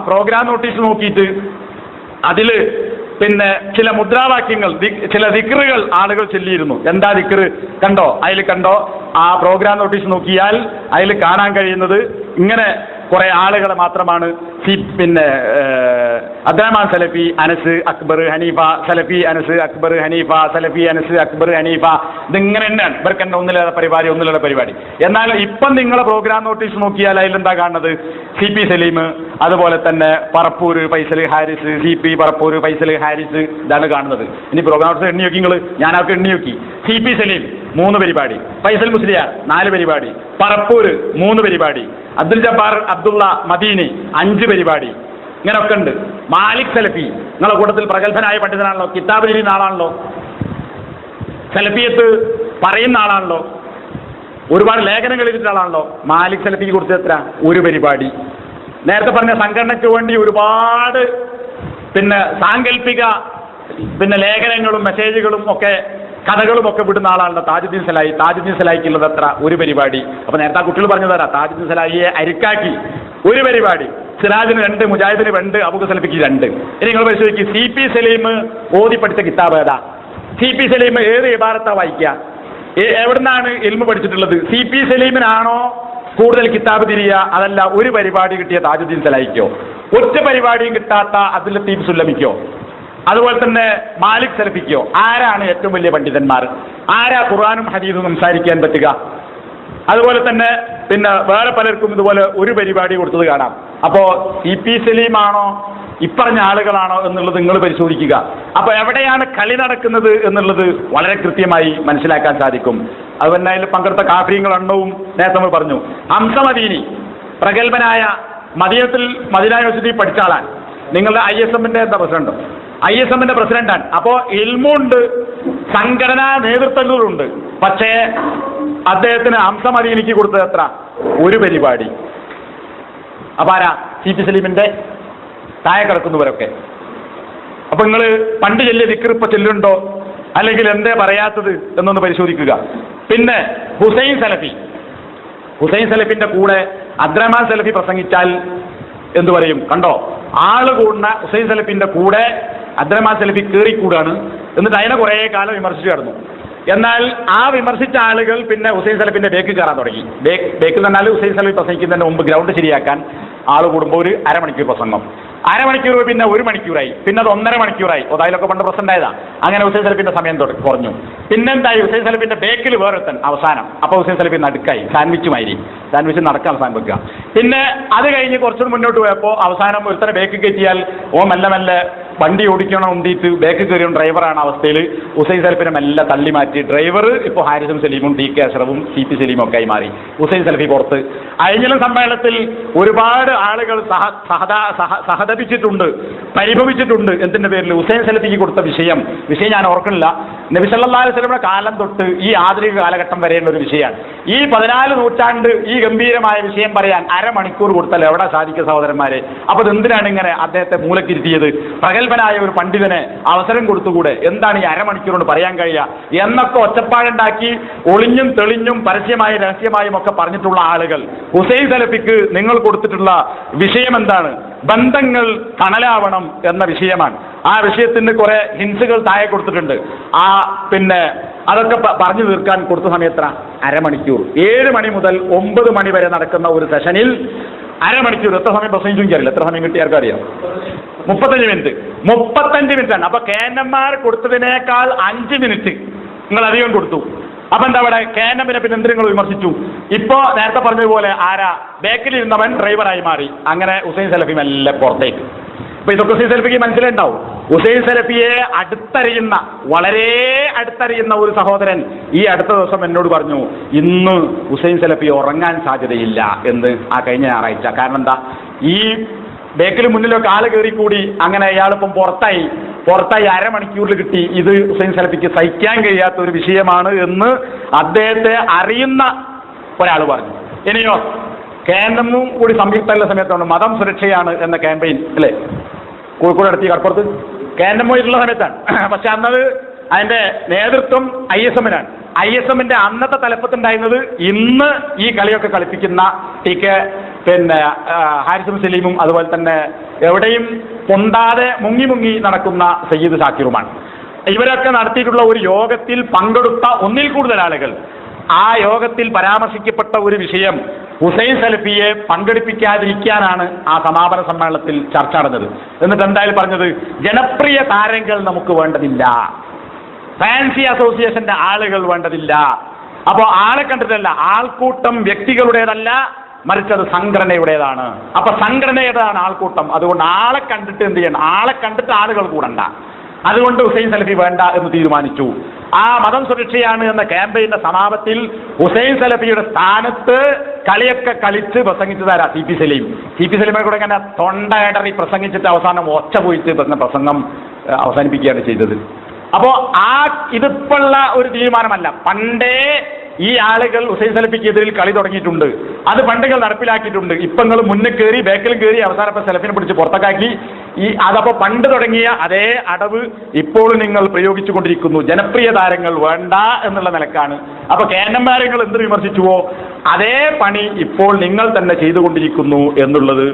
പ്രോഗ്രാം നോട്ടീസ് നോക്കിയിട്ട് അതിൽ ചില മുദ്രാവാക്യങ്ങൾ, ചില ദിക്റുകൾ ആളുകൾ ചൊല്ലിയിരുന്നു. എന്താ ദിക്റ് കണ്ടോ? അതിൽ കണ്ടോ? ആ പ്രോഗ്രാം നോട്ടീസ് നോക്കിയാൽ അതിൽ കാണാൻ കഴിയുന്നത് ഇങ്ങനെ കുറെ ആളുകളെ മാത്രമാണ്. അബ്ദുറഹ്മാൻ സലഫി, അനസ്, അക്ബർ, ഹനീഫ, സലഫി, അനസ്, അക്ബർ, ഹനീഫ, സലഫി, അനസ്, അക്ബർ, ഹനീഫ. ഇതിങ്ങനെ തന്നെയാണ് ഇവർക്ക് തന്നെ ഒന്നിലേറെ പരിപാടി. എന്നാൽ ഇപ്പം നിങ്ങളെ പ്രോഗ്രാം നോട്ടീസ് നോക്കിയാൽ അതിലെന്താ കാണുന്നത്? CP സലീം, അതുപോലെ തന്നെ പറപ്പൂർ ഫൈസൽ ഹാരിസ്, CP പറപ്പൂർ ഫൈസൽ ഹാരിസ്, ഇതാണ് കാണുന്നത്. ഇനി പ്രോഗ്രാം നോട്ടീസ് എണ്ണി നോക്കി നിങ്ങൾ, ഞാൻ അവർക്ക് എണ്ണി നോക്കി. CP സലീം 3 പരിപാടി, ഫൈസൽ മുസ്ലിയാർ 4 പരിപാടി, പറപ്പൂർ 3 പരിപാടി, അബ്ദുൽ ജബ്ബാർ അബ്ദുള്ള മദീനി 5 പരിപാടി, ഇങ്ങനെയൊക്കെ ഉണ്ട്. മാലിക് സലഫി നിങ്ങളെ കൂട്ടത്തിൽ പ്രഗത്ഭനായ പണ്ഡിതനാണല്ലോ, കിതാബ് എഴുതുന്ന ആളാണല്ലോ, സലഫിയത്ത് പറയുന്ന ആളാണല്ലോ, ഒരുപാട് ലേഖനങ്ങൾ എഴുതിയിട്ടുള്ള ആളാണല്ലോ. മാലിക് സലഫിക്ക് കൊടുത്ത എത്ര? 1 പരിപാടി. നേരത്തെ പറഞ്ഞ സംഘടനയ്ക്ക് വേണ്ടി ഒരുപാട് സാങ്കല്പിക ലേഖനങ്ങളും മെസ്സേജുകളും ഒക്കെ കഥകളും ഒക്കെ വിടുന്ന ആളാണല്ലോ താജുദ്ദീൻ സലായിക്കുള്ളത് എത്ര? 1 പരിപാടി. അപ്പൊ നേരത്തെ കുട്ടികൾ പറഞ്ഞു തരാം, താജുദ്ദീൻ സലായിയെ അരിക്കാക്കി 1 പരിപാടി, സിറാജിന് 2, മുജാഹിദിന് 2, അബൂബക്കർ സലഫിക്ക് 2. ഇനി നിങ്ങൾ പരിശോധിക്കും, CP സലീം ഓതി പഠിച്ച കിതാബ് ഏതാ? CP സലീം ഏത് ഇബാറത്താ വായിക്കുക? എവിടുന്നാണ് ഇൽമു പഠിച്ചിട്ടുള്ളത്? CP സലീമിനാണോ കൂടുതൽ കിതാബ് തിരിയുക, അതല്ല 1 പരിപാടി കിട്ടിയ താജുദ്ദീൻ സലായിക്കോ, ഒറ്റ പരിപാടിയും കിട്ടാത്ത അബ്ദുൽ ലത്തീഫ് സുല്ലമിക്കോ, അതുപോലെ തന്നെ മാലിക് സലഫിക്കോ? ആരാണ് ഏറ്റവും വലിയ പണ്ഡിതന്മാർ? ആരാ ഖുർആനും ഹദീസും സംസാരിക്കാൻ പറ്റുക? അതുപോലെ തന്നെ വേറെ പലർക്കും ഇതുപോലെ 1 പരിപാടി കൊടുത്തത് കാണാം. അപ്പോ CP സലീമാണോ ഇപ്പറഞ്ഞ ആളുകളാണോ എന്നുള്ളത് നിങ്ങൾ പരിശോധിക്കുക. അപ്പൊ എവിടെയാണ് കളി നടക്കുന്നത് എന്നുള്ളത് വളരെ കൃത്യമായി മനസ്സിലാക്കാൻ സാധിക്കും. അതുപോലെ അതിൽ പങ്കെടുത്ത കാഫിര്യങ്ങൾ എണ്ണവും നേരത്തെ നമ്മൾ പറഞ്ഞു. ഹംസ മദീനി പ്രഗത്ഭനായ മദീന യൂണിവേഴ്സിറ്റി പഠിച്ച ആളാണ്. നിങ്ങളുടെ ISMന്റെ പ്രസിഡന്റ്, ISMന്റെ പ്രസിഡന്റാണ്. അപ്പോ ഇൽമുണ്ട്, സംഘടനാ നേതൃത്വങ്ങളുണ്ട്. പക്ഷേ അദ്ദേഹത്തിന് ഹംസ മദീനിക്ക് കൊടുത്തത് എത്ര? 1 പരിപാടി. അപ്പൊ ആരാ? CP സലീമിന്റെ താഴെ കിടക്കുന്നവരൊക്കെ. അപ്പൊ നിങ്ങൾ പണ്ട് ചെല്ലിയ ദിക്ർ ഇപ്പൊ ചെല്ലുണ്ടോ, അല്ലെങ്കിൽ എന്തേ പറയാത്തത് എന്നൊന്ന് പരിശോധിക്കുക. പിന്നെ ഹുസൈൻ സലഫിന്റെ കൂടെ അബ്ദുറഹ്മാൻ സലഫി പ്രസംഗിച്ചാൽ എന്തു പറയും? കണ്ടോ, ആള് കൂടുന്ന ഹുസൈൻ സലഫിന്റെ കൂടെ അബ്ദുറഹ്മാൻ സലഫി കയറിക്കൂടാണ്. എന്നിട്ട് അതിനെ കുറെ കാലം വിമർശിച്ചു കിടന്നു. എന്നാൽ ആ വിമർശിച്ച ആളുകൾ ഹുസൈൻ സലഫിന്റെ ബേക്ക് കയറാൻ തുടങ്ങി. ബേക്ക് പറഞ്ഞാൽ ഹുസൈൻ സലഫി പ്രസംഗിക്കുന്നതിന് മുമ്പ് ഗ്രൗണ്ട് ശരിയാക്കാൻ ആള് കൂടുമ്പോൾ 1 അരമണിക്കൂർ പ്രസംഗം, 1 മണിക്കൂർ, പിന്നെ 1 മണിക്കൂറായി, പിന്നെ അത് 1.5 മണിക്കൂറായി. അതിലൊക്കെ പണ്ട് പ്രസന്റ് ആയതാ. അങ്ങനെ ഹുസൈൻ സലഫിന്റെ സമയം കുറഞ്ഞു. പിന്നെന്തായി? ഹുസൈൻ സലഫിന്റെ ബേക്കിൽ വേറെത്തൻ അവസാനം. അപ്പൊ ഹുസൈൻ സലഫി നടുക്കായി, സാൻഡ്വിച്ചുമായിരി. സാൻഡ്വിച്ച് നടക്കാൻ അവസാനം വെക്കുക. പിന്നെ അത് കഴിഞ്ഞ് കുറച്ചുകൂടി മുന്നോട്ട് പോയപ്പോൾ അവസാനം ഒരുത്തനെ ബേക്ക് കയറ്റിയാൽ മെല്ലെ മെല്ലെ വണ്ടി ഓടിക്കണം ഉന്തിയിട്ട് ബേക്ക് കയറിയ ഡ്രൈവറാണ് അവസ്ഥയിൽ ഹുസൈൻ സലഫിനെ മെല്ലെ തള്ളി മാറ്റി ഡ്രൈവർ ഇപ്പോൾ ഹാരിസും സലീമും ടി കെ അഷ്റഫും CP സലീമും ഒക്കെ ആയി മാറി. ഹുസൈൻ സലഫി പുറത്ത്. അഴിഞ്ഞിലും സമ്മേളനത്തിൽ ഒരുപാട് ആളുകൾ സഹതപിച്ചിട്ടുണ്ട്, പരിഭവിച്ചിട്ടുണ്ട്. എന്തിന്റെ പേരിൽ? ഹുസൈൻ സലഫിക്ക് കൊടുത്ത വിഷയം ഞാൻ ഓർക്കണില്ല. നബി സല്ലല്ലാഹു അലൈഹി വസല്ലമയുടെ കാലം തൊട്ട് ഈ ആധുനിക കാലഘട്ടം വരെയുള്ള ഒരു വിഷയമാണ്. ഈ 14 നൂറ്റാണ്ട് ഈ ഗംഭീരമായ വിഷയം പറയാൻ അരമണിക്കൂർ കൊടുത്താൽ എവിടെ സാധിക്കും സഹോദരന്മാരെ? അപ്പൊ എന്തിനാണ് ഇങ്ങനെ അദ്ദേഹത്തെ മൂലക്കിരുത്തിയത്? പ്രഗത്ഭനായ ഒരു പണ്ഡിതനെ അവസരം കൊടുത്തുകൂടെ? എന്താണ് ഈ അരമണിക്കൂർ കൊണ്ട് പറയാൻ കഴിയുക എന്നൊക്കെ ഒച്ചപ്പാടുണ്ടാക്കി ഒളിഞ്ഞും തെളിഞ്ഞും പരസ്യമായി രഹസ്യമായും ഒക്കെ പറഞ്ഞിട്ടുള്ള ആളുകൾ ഹുസൈൻ സലഫിക്ക് നിങ്ങൾ കൊടുത്തിട്ടുള്ള വിഷയം എന്താണ്? ബന്ധങ്ങൾ തണലാവണം എന്ന വിഷയമാണ്. ആ വിഷയത്തിന് കുറെ ഹിൻസുകൾ താഴെ കൊടുത്തിട്ടുണ്ട്. പിന്നെ അതൊക്കെ പറഞ്ഞു തീർക്കാൻ കൊടുത്ത സമയത്ര അരമണിക്കൂർ. 7 മണി മുതൽ 9 മണി വരെ നടക്കുന്ന ഒരു സെഷനിൽ അരമണിക്കൂർ. എത്ര സമയം പ്രസംഗിച്ചു അറിയില്ല, എത്ര സമയം കിട്ടിയാർക്കും അറിയാം. 35 മിനിറ്റാണ്. അപ്പൊ കേന്നന്മാർ കൊടുത്തതിനേക്കാൾ 5 മിനിറ്റ് നിങ്ങൾ അധികം കൊടുത്തു. അപ്പൊ എന്താ അവിടെ കേന്നമ്മിനെ പിന്നെ എന്ത് നിങ്ങൾ വിമർശിച്ചു? ഇപ്പോ നേരത്തെ പറഞ്ഞതുപോലെ ആരാ ബേക്കിലിരുന്നവൻ ഡ്രൈവറായി മാറി. അങ്ങനെ ഹുസൈൻ സലഫി മെല്ലെ പുറത്തേക്ക്. അപ്പൊ ഇതൊക്കെ ഹുസൈൻ സലഫിക്ക് മനസ്സിലുണ്ടാവും. ഹുസൈൻ സലഫിയെ അടുത്തറിയുന്ന, വളരെ അടുത്തറിയുന്ന ഒരു സഹോദരൻ ഈ അടുത്ത ദിവസം എന്നോട് പറഞ്ഞു, ഇന്ന് ഹുസൈൻ സലഫി ഉറങ്ങാൻ സാധ്യതയില്ല എന്ന്. ആ കഴിഞ്ഞ ഞായറാഴ്ച. കാരണം എന്താ? ഈ ബേക്കിൽ മുന്നിലൊക്കെ ആള് കയറിക്കൂടി. അങ്ങനെ അയാളിപ്പം പുറത്തായി അരമണിക്കൂറിൽ കിട്ടി. ഇത് ഹുസൈൻ സലഫിക്ക് സഹിക്കാൻ കഴിയാത്ത ഒരു വിഷയമാണ് എന്ന് അദ്ദേഹത്തെ അറിയുന്ന ഒരാൾ പറഞ്ഞു. ഇനിയോ കേന്ദ്രമും കൂടി സംയുക്തമുള്ള സമയത്താണ് മതം സുരക്ഷയാണ് എന്ന ക്യാമ്പയിൻ അല്ലേ കോഴിക്കോട് അടുത്ത് കടപ്പുറത്ത് കേന്ദ്രം പോയിട്ടുള്ള സമയത്താണ്. പക്ഷെ അന്നത് അതിന്റെ നേതൃത്വം ISM-നാണ്. ISM-ന്റെ അന്നത്തെ തലപ്പത്തുണ്ടായിരുന്നത് ഇന്ന് ഈ കളിയൊക്കെ കളിപ്പിക്കുന്ന TK ഹാരിസും സലീമും അതുപോലെ തന്നെ എവിടെയും പൊന്താതെ മുങ്ങി നടക്കുന്ന സയ്യിദ് ഷാക്കിറുമാണ്. ഇവരൊക്കെ നടത്തിയിട്ടുള്ള ഒരു യോഗത്തിൽ പങ്കെടുത്ത ഒന്നിൽ കൂടുതൽ ആളുകൾ ആ യോഗത്തിൽ പരാമർശിക്കപ്പെട്ട ഒരു വിഷയം ഹുസൈൻ സലഫിയെ പങ്കെടുപ്പിക്കാതിരിക്കാനാണ് ആ സമാപന സമ്മേളനത്തിൽ ചർച്ച നടന്നത്. എന്നിട്ട് എന്തായാലും പറഞ്ഞത്, ജനപ്രിയ താരങ്ങൾ നമുക്ക് വേണ്ടതില്ല, ഫാൻസി അസോസിയേഷന്റെ ആളുകൾ വേണ്ടതില്ല. അപ്പോ ആളെ കണ്ടിട്ടല്ല, ആൾക്കൂട്ടം വ്യക്തികളുടേതല്ല, മറിച്ച് അത് സംഘടനയുടേതാണ്. അപ്പൊ സംഘടനയുടേതാണ് ആൾക്കൂട്ടം. അതുകൊണ്ട് ആളെ കണ്ടിട്ട് എന്ത് ചെയ്യണം? ആളെ കണ്ടിട്ട് ആളുകൾ കൂടണ്ട. അതുകൊണ്ട് ഹുസൈൻ സലഫി വേണ്ട എന്ന് തീരുമാനിച്ചു. ആ മതം സുരക്ഷയാണ് എന്ന ക്യാമ്പയിന്റെ സമാപത്തിൽ ഹുസൈൻ സലഫിയുടെ സ്ഥാനത്ത് കളിയൊക്കെ കളിച്ച് പ്രസംഗിച്ചതാരാ? CP സലീമിനെ കൂടെ ഇങ്ങനെ തൊണ്ടയടറി പ്രസംഗിച്ചിട്ട് അവസാനം ഒച്ച പോയിട്ട് പ്രസംഗം അവസാനിപ്പിക്കുകയാണ് ചെയ്തത്. അപ്പോ ഇതിപ്പോഴുള്ള ഒരു തീരുമാനമല്ല. പണ്ടേ ഈ ആളുകൾ ഹുസൈൻ സലഫിക്കെതിരിൽ കളി തുടങ്ങിയിട്ടുണ്ട്. അത് പണ്ടുകൾ നടപ്പിലാക്കിയിട്ടുണ്ട്. ഇപ്പൊ നിങ്ങൾ മുന്നിൽ കയറി ബേക്കിൽ കയറി അവസാനപ്പോൾ സലഫിനെ പിടിച്ച് പുറത്തേക്കാക്കി. അതപ്പോ പണ്ട് തുടങ്ങിയ അതേ അടവ് ഇപ്പോൾ നിങ്ങൾ പ്രയോഗിച്ചു കൊണ്ടിരിക്കുന്നു. ജനപ്രിയ താരങ്ങൾ വേണ്ട എന്നുള്ള നിലക്കാണ്. അപ്പൊ കേന്ദ്രന്മാരങ്ങൾ എന്ത് വിമർശിച്ചുവോ അതേ പണി ഇപ്പോൾ നിങ്ങൾ തന്നെ ചെയ്തുകൊണ്ടിരിക്കുന്നു എന്നുള്ളത്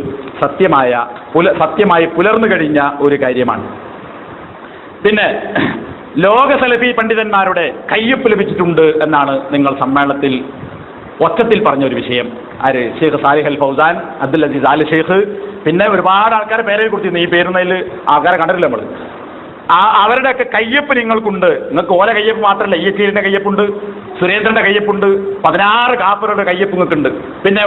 സത്യമായി പുലർന്നു കഴിഞ്ഞ ഒരു കാര്യമാണ്. പിന്നെ ലോക സലഫി പണ്ഡിതന്മാരുടെ കയ്യൊപ്പ് ലഭിച്ചിട്ടുണ്ട് എന്നാണ് നിങ്ങൾ സമ്മേളനത്തിൽ ഒച്ചത്തിൽ പറഞ്ഞൊരു വിഷയം. ആര്? ഷെയ്ഖ് സാലിഹ് അൽ ഫൗസാൻ, അബ്ദുൽ അസീസ് ആൽ ഷെയ്ഖ്, പിന്നെ ഒരുപാട് ആൾക്കാരെ പേരെ കൊടുത്തിരുന്നു. ഈ പേരുന്നതിൽ ആൾക്കാരെ കണ്ടിട്ടില്ല നമ്മൾ. അവരുടെയൊക്കെ കയ്യൊപ്പ് നിങ്ങൾക്കുണ്ട്. നിങ്ങൾക്ക് ഓല കയ്യൊപ്പ് മാത്രമല്ല, EHCന്റെ കയ്യൊപ്പുണ്ട്, സുരേന്ദ്രന്റെ കയ്യൊപ്പുണ്ട്, 16 കാപ്പറുടെ കയ്യൊപ്പ് നിങ്ങൾക്കുണ്ട്. പിന്നെ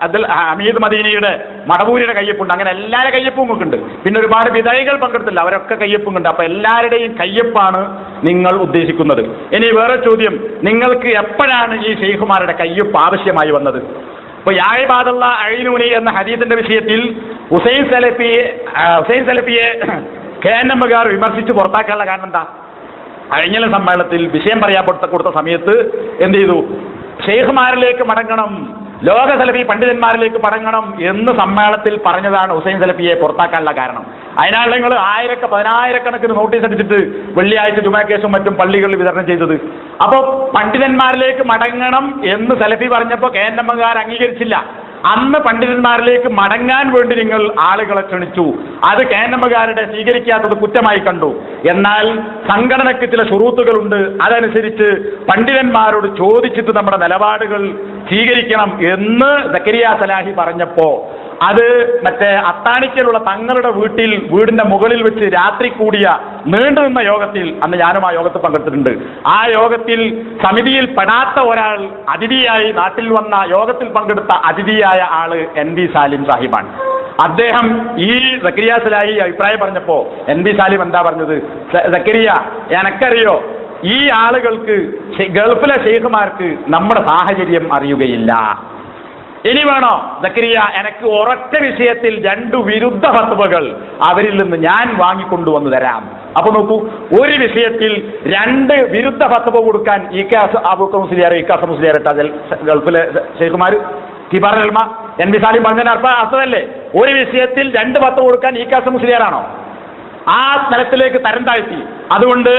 അബ്ദുൽ ഹമീദ് മദീനിയുടെ മടവൂരിയുടെ കയ്യൊപ്പുണ്ട്. അങ്ങനെ എല്ലാവരുടെ കയ്യൊപ്പും നിങ്ങൾക്കുണ്ട്. പിന്നെ ഒരുപാട് വിധേയികൾ പങ്കെടുത്തില്ല, അവരൊക്കെ കയ്യൊപ്പും ഉണ്ട്. അപ്പൊ എല്ലാവരുടെയും കയ്യൊപ്പാണ് നിങ്ങൾ ഉദ്ദേശിക്കുന്നത്. ഇനി വേറെ ചോദ്യം, നിങ്ങൾക്ക് എപ്പോഴാണ് ഈ ഷെയ്ഖുമാരുടെ കയ്യൊപ്പ് ആവശ്യമായി വന്നത്? ഇപ്പൊ യാഇബാദുള്ള അഴിനൂനി എന്ന ഹദീസിന്റെ വിഷയത്തിൽ ഹുസൈൻ സലഫിയെ KNMകാർ വിമർശിച്ച് പുറത്താക്കാനുള്ള കാരണം എന്താ? കഴിഞ്ഞ സമ്മേളനത്തിൽ വിഷയം പറയാൻ കൊടുത്ത സമയത്ത് എന്ത് ചെയ്തു? ഷെയ്ഖുമാരിലേക്ക് മടങ്ങണം, ലോക സലഫി പണ്ഡിതന്മാരിലേക്ക് മടങ്ങണം എന്ന് സമ്മേളനത്തിൽ പറഞ്ഞതാണ് ഹുസൈൻ സലഫിയെ പുറത്താക്കാനുള്ള കാരണം. അതിനാണ് നിങ്ങൾ 10,000-10,000 നോട്ടീസ് അടിച്ചിട്ട് വെള്ളിയാഴ്ച ജുമാക്കേസും മറ്റും പള്ളികളിൽ വിതരണം ചെയ്തത്. അപ്പോൾ പണ്ഡിതന്മാരിലേക്ക് മടങ്ങണം എന്ന് സലഫി പറഞ്ഞപ്പോൾ KNMകാർ അംഗീകരിച്ചില്ല. അന്ന് പണ്ഡിതന്മാരിലേക്ക് മടങ്ങാൻ വേണ്ടി നിങ്ങൾ ആളുകളെ ക്ഷണിച്ചു. അത് KNMകാരുടെ സ്വീകരിക്കാത്തത് കുറ്റമായി കണ്ടു. എന്നാൽ സംഘടനയ്ക്ക് ചില ശുറൂത്തുകളുണ്ട്. അതനുസരിച്ച് പണ്ഡിതന്മാരോട് ചോദിച്ചിട്ട് നമ്മുടെ നിലപാടുകൾ സ്വീകരിക്കണം എന്ന് സക്കരിയ സലാഹി പറഞ്ഞപ്പോ അത് മറ്റേ അത്താണിക്കലുള്ള തങ്ങളുടെ വീടിന്റെ മുകളിൽ വെച്ച് രാത്രി കൂടിയ നീണ്ടു നിന്ന യോഗത്തിൽ അന്ന് ഞാനും ആ യോഗത്തിൽ പങ്കെടുത്തിട്ടുണ്ട്. ആ യോഗത്തിൽ സമിതിയിൽ പെടാത്ത ഒരാൾ അതിഥിയായി നാട്ടിൽ വന്ന യോഗത്തിൽ പങ്കെടുത്ത അതിഥിയായ ആള് NV സാലിം സാഹിബാണ്. അദ്ദേഹം ഈ സക്കരിയ സലാഹി അഭിപ്രായം പറഞ്ഞപ്പോ NV സാലിം എന്താ പറഞ്ഞത്? സക്കരിയ, എനക്കറിയോ ഈ ആളുകൾക്ക് ഗൾഫിലെ ഷെയ്ഖുമാർക്ക് നമ്മുടെ സാഹചര്യം അറിയുകയില്ല. ഇനി വേണോ സക്കരിയ, എനിക്ക് ഒരൊറ്റ വിഷയത്തിൽ 2 വിരുദ്ധ ഫത്വകൾ അവരിൽ നിന്ന് ഞാൻ വാങ്ങിക്കൊണ്ടുവന്നു തരാം. അപ്പൊ നോക്കൂ, ഒരു വിഷയത്തിൽ 2 വിരുദ്ധ ഫത്വ കൊടുക്കാൻ അബൂബക്കർ മുസ്ലിയാർ, ഇക്കാസ മുസ്ലിയാർ ഗൾഫിലെ ഷെയ്ഖുമാർ കിബാർ ഉലമ NV സാലിം പറഞ്ഞ അർത്ഥമല്ലേ? ഒരു വിഷയത്തിൽ 2 ഫത്വ കൊടുക്കാൻ ഇക്കാസ മുസ്ലിയാരാണോ? ആ സ്ഥലത്തിലേക്ക് തരം താഴ്ത്തി. അതുകൊണ്ട്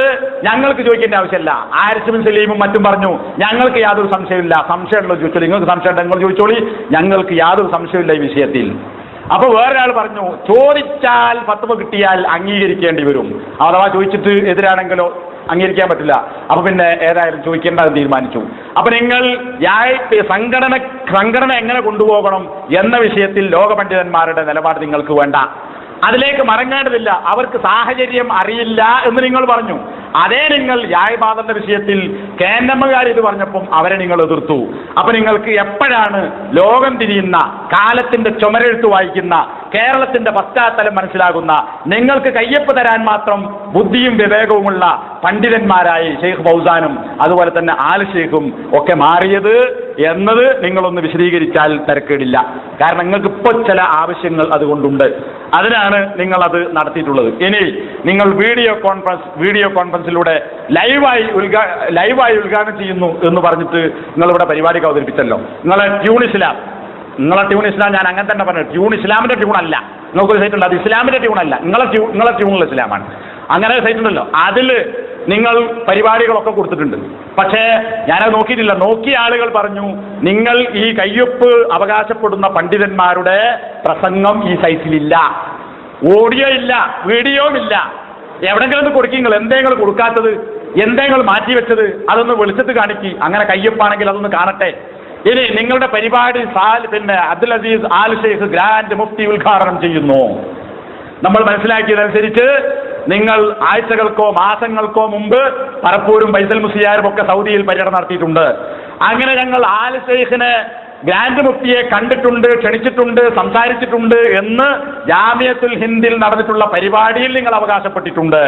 ഞങ്ങൾക്ക് ചോദിക്കേണ്ട ആവശ്യമില്ല. ആരിഫ് ബിൻ സലീമും മറ്റും പറഞ്ഞു ഞങ്ങൾക്ക് യാതൊരു സംശയമില്ല. സംശയമുള്ള ചോദിച്ചോളി, നിങ്ങൾക്ക് സംശയം നിങ്ങൾ ചോദിച്ചോളി, ഞങ്ങൾക്ക് യാതൊരു സംശയമില്ല ഈ വിഷയത്തിൽ. അപ്പൊ വേറൊരാൾ പറഞ്ഞു ചോദിച്ചാൽ ഫത്വ കിട്ടിയാൽ അംഗീകരിക്കേണ്ടി വരും, അഥവാ ചോദിച്ചിട്ട് എതിരാണെങ്കിലോ അംഗീകരിക്കാൻ പറ്റില്ല. അപ്പൊ പിന്നെ ഏതായാലും ചോദിക്കേണ്ടത് തീരുമാനിച്ചു. അപ്പൊ നിങ്ങൾ സംഘടന എങ്ങനെ കൊണ്ടുപോകണം എന്ന വിഷയത്തിൽ ലോക പണ്ഡിതന്മാരുടെ നിലപാട് നിങ്ങൾക്ക് വേണ്ട, അതിലേക്ക് മടങ്ങേണ്ടതില്ല. അവർക്ക് സാഹചര്യം അറിയില്ല എന്ന് നിങ്ങൾ പറഞ്ഞു. അതേ നിങ്ങൾ യായ്പാദന്റെ വിഷയത്തിൽ കേന്ദ്രമുകാർ ഇത് പറഞ്ഞപ്പം അവരെ നിങ്ങൾ എതിർത്തു. അപ്പൊ നിങ്ങൾക്ക് എപ്പോഴാണ് ലോകം തിരിയുന്ന, കാലത്തിന്റെ ചുമരെഴുത്ത് വായിക്കുന്ന, കേരളത്തിന്റെ പശ്ചാത്തലം മനസ്സിലാകുന്ന, നിങ്ങൾക്ക് കയ്യൊപ്പ് തരാൻ മാത്രം ബുദ്ധിയും വിവേകവുമുള്ള പണ്ഡിതന്മാരായി ഷെയ്ഖ് ഫൗസാനും അതുപോലെ തന്നെ ആൽ ഷെയ്ഖും ഒക്കെ മാറിയത് എന്നത് നിങ്ങളൊന്ന് വിശദീകരിച്ചാൽ തിരക്കേടില്ല. കാരണം നിങ്ങൾക്ക് ഇപ്പോൾ ചില ആവശ്യങ്ങൾ അതുകൊണ്ടുണ്ട്, അതിനാണ് നിങ്ങളത് നടത്തിയിട്ടുള്ളത്. ഇനി നിങ്ങൾ വീഡിയോ കോൺഫറൻസിലൂടെ ലൈവായി ഉദ്ഘാടനം ചെയ്യുന്നു എന്ന് പറഞ്ഞിട്ട് നിങ്ങളിവിടെ പരിപാടിക്ക് അവതരിപ്പിച്ചല്ലോ. നിങ്ങളെ ട്യൂൺ ഇസ്ലാം ഞാൻ അങ്ങനെ തന്നെ പറഞ്ഞു. ട്യൂൺ ഇസ്ലാമിന്റെ ട്യൂണല്ല, നിങ്ങൾക്കൊരു സൈറ്റ് ഉണ്ട്, അത് ഇസ്ലാമിന്റെ ട്യൂണല്ല, നിങ്ങളെ ട്യൂണുള്ള ഇസ്ലാമാണ്. അങ്ങനെ സൈറ്റ് ഉണ്ടല്ലോ, അതിൽ നിങ്ങൾ പരിപാടികളൊക്കെ കൊടുത്തിട്ടുണ്ട്. പക്ഷേ ഞാനത് നോക്കിയിട്ടില്ല. നോക്കിയ ആളുകൾ പറഞ്ഞു നിങ്ങൾ ഈ കയ്യൊപ്പ് അവകാശപ്പെടുന്ന പണ്ഡിതന്മാരുടെ പ്രസംഗം ഈ സൈറ്റിലില്ല, ഓഡിയോ ഇല്ല, വീഡിയോ ഇല്ല. എവിടെങ്കിലും ഒന്ന് കൊടുക്കി, നിങ്ങൾ എന്തെങ്കിലും കൊടുക്കാത്തത്, എന്തെങ്കിലും മാറ്റിവെച്ചത് അതൊന്ന് വെളിച്ചത്ത് കാണിക്കി. അങ്ങനെ കയ്യൊപ്പാണെങ്കിൽ അതൊന്ന് കാണട്ടെ. ഇനി നിങ്ങളുടെ പരിപാടി അബ്ദുൽ അസീസ് ആൽ ഷെയ്ഖ് ഗ്രാൻഡ് മുഫ്തി ഉദ്ഘാടനം ചെയ്യുന്നു. നമ്മൾ മനസ്സിലാക്കിയതനുസരിച്ച് നിങ്ങൾ ആഴ്ചകൾക്കോ മാസങ്ങൾക്കോ മുമ്പ് പറപ്പൂരും ഫൈസൽ മുസ്ലിയാരും ഒക്കെ സൗദിയിൽ പര്യടനം നടത്തിയിട്ടുണ്ട്. അങ്ങനെ ഞങ്ങൾ ആൽ ഷെയ്ഖിനെ ഗ്രാൻഡ് മുഫ്തിയെ കണ്ടിട്ടുണ്ട്, ക്ഷണിച്ചിട്ടുണ്ട്, സംസാരിച്ചിട്ടുണ്ട് എന്ന് ജാമിയത്തുൽ ഹിന്ദിൽ നടന്നിട്ടുള്ള പരിപാടിയിൽ നിങ്ങൾ അവകാശപ്പെട്ടിട്ടുണ്ട്.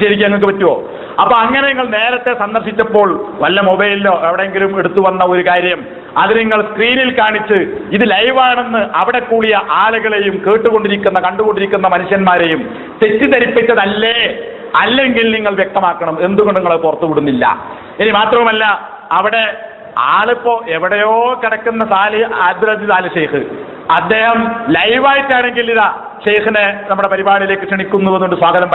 ശരിക്കും നിങ്ങൾക്ക് പറ്റുമോ? അപ്പൊ അങ്ങനെ നിങ്ങൾ നേരത്തെ സന്ദർശിച്ചപ്പോൾ വല്ല മൊബൈലിലോ എവിടെയെങ്കിലും എടുത്തു വന്ന ഒരു കാര്യം അത് നിങ്ങൾ സ്ക്രീനിൽ കാണിച്ച് ഇത് ലൈവാണെന്ന് അവിടെ കൂടിയ ആളുകളെയും കണ്ടുകൊണ്ടിരിക്കുന്ന മനുഷ്യന്മാരെയും തെറ്റിദ്ധരിപ്പിച്ചതല്ലേ? അല്ലെങ്കിൽ നിങ്ങൾ വ്യക്തമാക്കണം എന്തുകൊണ്ട് നിങ്ങൾ പുറത്തുവിടുന്നില്ല. ഇനി മാത്രവുമല്ല, അവിടെ ആളിപ്പോ എവിടെയോ കിടക്കുന്ന അബ്ദുൽ അസീസ് ആൽ ഷെയ്ഖ്, അദ്ദേഹം ലൈവായിട്ടാണെങ്കിൽ ഇതാ ഷെയ്ഖിനെ നമ്മുടെ പരിപാടിയിലേക്ക് ക്ഷണിക്കുന്നു എന്നുകൊണ്ട് സ്വാഗതം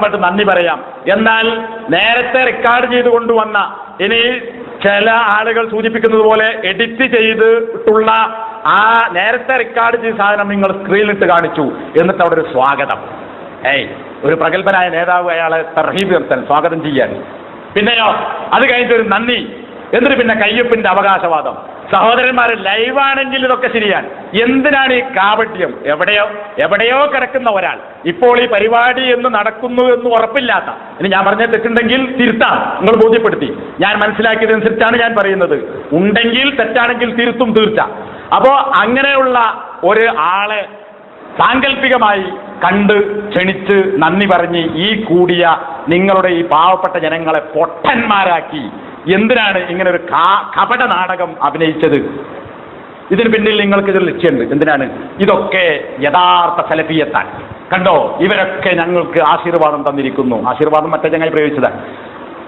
പറ്റി നന്ദി പറയാം. എന്നാൽ നേരത്തെ റെക്കോർഡ് ചെയ്ത് കൊണ്ടുവന്ന, ഇനി ചില ആളുകൾ സൂചിപ്പിക്കുന്നത് പോലെ എഡിറ്റ് ചെയ്തിട്ടുള്ള ആ നേരത്തെ റെക്കോർഡ് ചെയ്ത സാധനം നിങ്ങൾ സ്ക്രീനിലിട്ട് കാണിച്ചു, എന്നിട്ട് അവിടെ ഒരു സ്വാഗതം. ഒരു പ്രഗത്ഭനായ നേതാവ് അയാളെ തർഹീബ് നിർത്താൻ സ്വാഗതം ചെയ്യാൻ, പിന്നെയോ അത് കഴിഞ്ഞിട്ടൊരു നന്ദി, എന്നിട്ട് പിന്നെ കയ്യൊപ്പിന്റെ അവകാശവാദം. സഹോദരന്മാരെ, ലൈവാണെങ്കിൽ ഇതൊക്കെ ശരിയാണ്. എന്തിനാണ് ഈ കാപട്യം? എവിടെയോ കിടക്കുന്ന ഒരാൾ ഇപ്പോൾ ഈ പരിപാടി എന്ന് നടക്കുന്നു എന്ന് ഉറപ്പില്ലാത്ത, ഇനി ഞാൻ പറഞ്ഞ തെറ്റുണ്ടെങ്കിൽ തിരുത്താം, നിങ്ങൾ ബോധ്യപ്പെടുത്തി. ഞാൻ മനസ്സിലാക്കിയതനുസരിച്ചാണ് ഞാൻ പറയുന്നത്. ഉണ്ടെങ്കിൽ തെറ്റാണെങ്കിൽ തിരുത്തും തീർച്ച. അപ്പോ അങ്ങനെയുള്ള ഒരു ആളെ സാങ്കല്പികമായി കണ്ട് ക്ഷണിച്ച് നന്ദി പറഞ്ഞ് ഈ കൂടിയ നിങ്ങളുടെ ഈ പാവപ്പെട്ട ജനങ്ങളെ പൊട്ടന്മാരാക്കി എന്തിനാണ് ഇങ്ങനെ ഒരു കപട നാടകം അഭിനയിച്ചത്? ഇതിന് പിന്നിൽ നിങ്ങൾക്ക് ഇതൊരു ലക്ഷ്യമുണ്ട്. എന്തിനാണ്? ഇതൊക്കെ യഥാർത്ഥ സലഫിയത്താണ്. കണ്ടോ, ഇവരൊക്കെ ഞങ്ങൾക്ക് ആശീർവാദം തന്നിരിക്കുന്നു. ആശീർവാദം മറ്റേ ചങ്ങായി പ്രയോഗിച്ചതാണ്.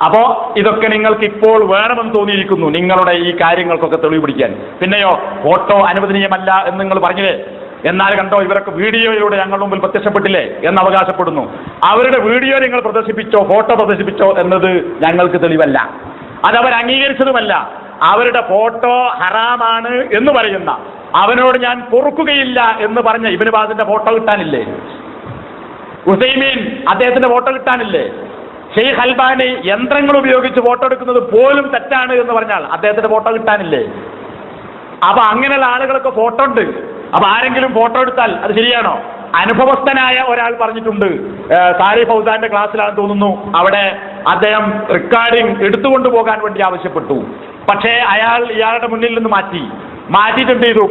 അപ്പോ ഇതൊക്കെ നിങ്ങൾക്ക് ഇപ്പോൾ വേണമെന്ന് തോന്നിയിരിക്കുന്നു, നിങ്ങളുടെ ഈ കാര്യങ്ങൾക്കൊക്കെ തെളിവ് പിടിക്കാൻ. പിന്നെയോ ഫോട്ടോ അനുവദനീയമല്ല എന്ന് നിങ്ങൾ പറഞ്ഞില്ലേ? എന്നാൽ കണ്ടോ, ഇവരൊക്കെ വീഡിയോയിലൂടെ ഞങ്ങളുടെ മുമ്പിൽ പ്രത്യക്ഷപ്പെട്ടില്ലേ എന്ന് അവകാശപ്പെടുന്നു. അവരുടെ വീഡിയോ നിങ്ങൾ പ്രദർശിപ്പിച്ചോ ഫോട്ടോ പ്രദർശിപ്പിച്ചോ എന്നത് ഞങ്ങൾക്ക് തെളിവല്ല, അതവർ അംഗീകരിച്ചതുമല്ല. അവരുടെ ഫോട്ടോ ഹറാമാണ് എന്ന് പറയുന്ന, അവനോട് ഞാൻ പൊറുക്കുകയില്ല എന്ന് പറഞ്ഞ ഇബ്നു ബാസിന്റെ ഫോട്ടോ കിട്ടാനില്ലേ? ഉസൈമീൻ അദ്ദേഹത്തിന്റെ ഫോട്ടോ കിട്ടാനില്ലേ? ഷെയ്ഖ് അൽബാനി യന്ത്രങ്ങൾ ഉപയോഗിച്ച് ഫോട്ടോ എടുക്കുന്നത് പോലും തെറ്റാണ് എന്ന് പറഞ്ഞാൽ അദ്ദേഹത്തിന്റെ ഫോട്ടോ കിട്ടാനില്ലേ? അപ്പൊ അങ്ങനെയുള്ള ആളുകളൊക്കെ ഫോട്ടോ ഉണ്ട്. അപ്പൊ ആരെങ്കിലും ഫോട്ടോ എടുത്താൽ അത് ശരിയാണോ? അനുഭവസ്ഥനായ ഒരാൾ പറഞ്ഞിട്ടുണ്ട്, സാരി ഫൗസാന്റെ ക്ലാസ്സിലാണെന്ന് തോന്നുന്നു, അവിടെ അദ്ദേഹം റെക്കോർഡിംഗ് എടുത്തുകൊണ്ട് പോകാൻ വേണ്ടി ആവശ്യപ്പെട്ടു. പക്ഷേ ഇയാളുടെ മുന്നിൽ നിന്ന് മാറ്റിയിട്ട് എന്ത് ചെയ്തു?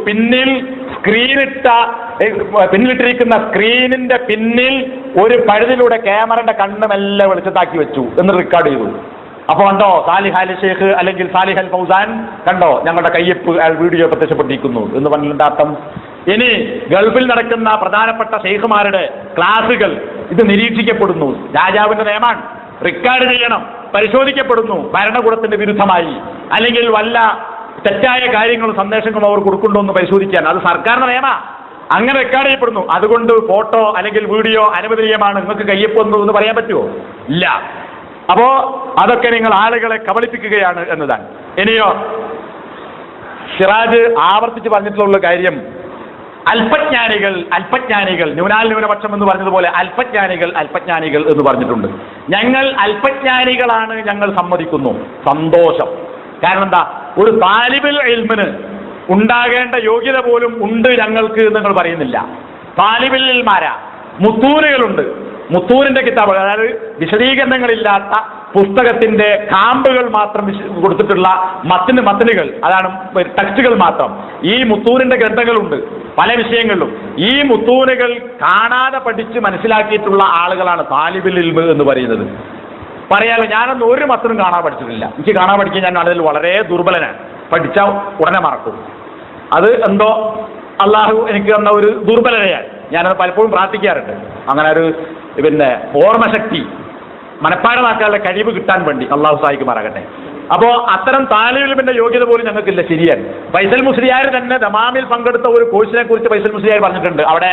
പിന്നിലിട്ടിരിക്കുന്ന സ്ക്രീനിന്റെ പിന്നിൽ ഒരു പഴുതിലൂടെ ക്യാമറയുടെ കണ്ണുമെല്ലാം വെളിച്ചത്താക്കി വെച്ചു എന്ന് റെക്കോർഡ് ചെയ്തു. അപ്പൊ കണ്ടോ, സാലിഹ് അൽ ഷെയ്ഖ് അല്ലെങ്കിൽ സാലിഹ് അൽ ഫൗസാൻ കണ്ടോ, ഞങ്ങളുടെ കയ്യൊപ്പ് വീഡിയോ പ്രത്യക്ഷപ്പെട്ടിരിക്കുന്നു എന്ന് പറഞ്ഞതിന്റെ അർത്ഥം. ഇനി ഗൾഫിൽ നടക്കുന്ന പ്രധാനപ്പെട്ട ഷെയ്ഖുമാരുടെ ക്ലാസുകൾ ഇത് നിരീക്ഷിക്കപ്പെടുന്നു. രാജാവിന്റെ നിയമമാണ്, റെക്കോർഡ് ചെയ്യണം, പരിശോധിക്കപ്പെടുന്നു. ഭരണകൂടത്തിന്റെ വിരുദ്ധമായി അല്ലെങ്കിൽ വല്ല തെറ്റായ കാര്യങ്ങളും സന്ദേശങ്ങളും അവർ കൊടുക്കുന്നുണ്ടോ എന്ന് പരിശോധിക്കാൻ അത് സർക്കാരിന്റെ നിയമ. അങ്ങനെ റെക്കോർഡ് ചെയ്യപ്പെടുന്നു. അതുകൊണ്ട് ഫോട്ടോ അല്ലെങ്കിൽ വീഡിയോ അനുവദനീയമാണ്, നിങ്ങൾക്ക് കയ്യൊപ്പ് എന്ന് പറയാൻ പറ്റുമോ? ഇല്ല. അപ്പോ അതൊക്കെ നിങ്ങൾ ആളുകളെ കബളിപ്പിക്കുകയാണ് എന്നതാണ്. ഇനിയോ, സിറാജ് ആവർത്തിച്ച് പറഞ്ഞിട്ടുള്ള കാര്യം, അല്പജ്ഞാനികൾ ന്യൂനാൽന്യൂനപക്ഷം എന്ന് പറഞ്ഞതുപോലെ അല്പജ്ഞാനികൾ എന്ന് പറഞ്ഞിട്ടുണ്ട്. ഞങ്ങൾ അല്പജ്ഞാനികളാണ്, ഞങ്ങൾ സമ്മതിക്കുന്നു, സന്തോഷം. കാരണം എന്താ, ഒരു താലിബുൽ ഇൽമിന് ഉണ്ടാകേണ്ട യോഗ്യത പോലും ഉണ്ട് ഞങ്ങൾക്ക് എന്ന് നിങ്ങൾ പറയുന്നില്ല. താലിബുൽ ഇൽമാരാ, മുത്തൂനുകളുണ്ട്, മുത്തൂനിന്റെ കിതാബ്, അതായത് വിശദീകരണങ്ങളില്ലാത്ത പുസ്തകത്തിന്റെ കാമ്പുകൾ മാത്രം കൊടുത്തിട്ടുള്ള മത്തനുകൾ, അതാണ് ടെക്സ്റ്റുകൾ മാത്രം. ഈ മുത്തൂനിന്റെ ഗ്രന്ഥങ്ങളുണ്ട് പല വിഷയങ്ങളിലും. ഈ മുത്തൂനുകൾ കാണാതെ പഠിച്ച് മനസ്സിലാക്കിയിട്ടുള്ള ആളുകളാണ് താലിബുൽ ഇൽമ് എന്ന് പറയുന്നത്. പറയാലോ, ഞാനൊന്നും ഒരു മത്തനും കാണാൻ പഠിച്ചിട്ടില്ല. എനിക്ക് കാണാൻ പഠിക്കാൻ ഞാൻ അതിൽ വളരെ ദുർബലനാണ്. പഠിച്ചാൽ ഉടനെ മറക്കും. അത് എന്തോ അള്ളാഹു എനിക്ക് തന്ന ഒരു ദുർബലതയാണ്. ഞാനത് പലപ്പോഴും പ്രാർത്ഥിക്കാറുണ്ട്. അങ്ങനെ ഒരു ഓർമ്മശക്തി മനഃപ്പാടമാക്കാനുള്ള കഴിവ് കിട്ടാൻ വേണ്ടി അള്ളാഹു സഹായിക്കുമാറാകട്ടെ. അപ്പോ അത്തരം താലിബുൽ ഇൽമിന്റെ യോഗ്യത പോലും ഞങ്ങൾക്കില്ല. ശരിയാണ്. ഫൈസൽ മുസ്ലിയാർ തന്നെ ദമാമിൽ പങ്കെടുത്ത ഒരു കോഴ്സിനെ കുറിച്ച് ഫൈസൽ മുസ്ലിയാർ പറഞ്ഞിട്ടുണ്ട്. അവിടെ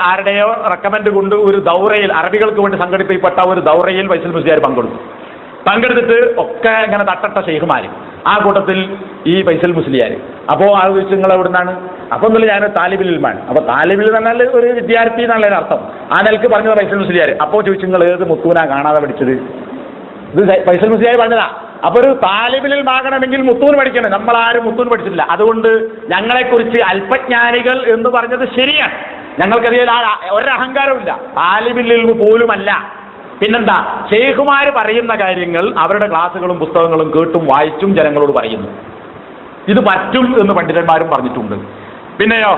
ആരുടെയോ റെക്കമെൻഡ് കൊണ്ട് ഒരു ദൗറയിൽ, അറബികൾക്ക് വേണ്ടി സംഘടിപ്പിക്കപ്പെട്ട ഒരു ദൗറയിൽ ഫൈസൽ മുസ്ലിയാർ പങ്കെടുത്തിട്ട് ഒക്കെ ഇങ്ങനെ തട്ടട്ട ഷെയ്ഖുമാര്, ആ കൂട്ടത്തിൽ ഈ ഫൈസൽ മുസ്ലിയാർ. അപ്പോൾ ആ ചോദിച്ചു, നിങ്ങൾ എവിടുന്നാണ്? അപ്പൊ ഒന്നുമില്ല, ഞാൻ താലിബുൽ ഇൽമാണ്. അപ്പൊ താലിബുൽ എന്നാൽ ഒരു വിദ്യാർത്ഥി എന്നുള്ള അർത്ഥം. ആ നിലക്ക് പറഞ്ഞത് ഫൈസൽ മുസ്ലിയാർ. അപ്പോൾ ചോദിച്ചു, നിങ്ങൾ ഏത് മുത്തൂനാ കാണാതെ പഠിച്ചത്? ഇത് ഫൈസൽ മുസ്ലിയാർ പറഞ്ഞതാ. അപ്പൊ ഒരു താലിബുൽ ഇൽമ് ആകണമെങ്കിൽ മുത്തൂന് പഠിക്കണം. നമ്മളാരും മുത്തൂന് പഠിച്ചിട്ടില്ല. അതുകൊണ്ട് ഞങ്ങളെക്കുറിച്ച് അല്പജ്ഞാനികൾ എന്ന് പറഞ്ഞത് ശരിയാണ്. ഞങ്ങൾക്കറിയാൻ ഒരഹങ്കാരമില്ല, താലിബുൽ ഇൽമ് പോലുമല്ല. പിന്നെന്താ, ഷെയ്ഖുമാർ പറയുന്ന കാര്യങ്ങൾ അവരുടെ ക്ലാസ്സുകളും പുസ്തകങ്ങളും കേട്ടും വായിച്ചും ജനങ്ങളോട് പറയുന്നു. ഇത് പറ്റും എന്ന് പണ്ഡിതന്മാരും പറഞ്ഞിട്ടുണ്ട്. പിന്നെയോ,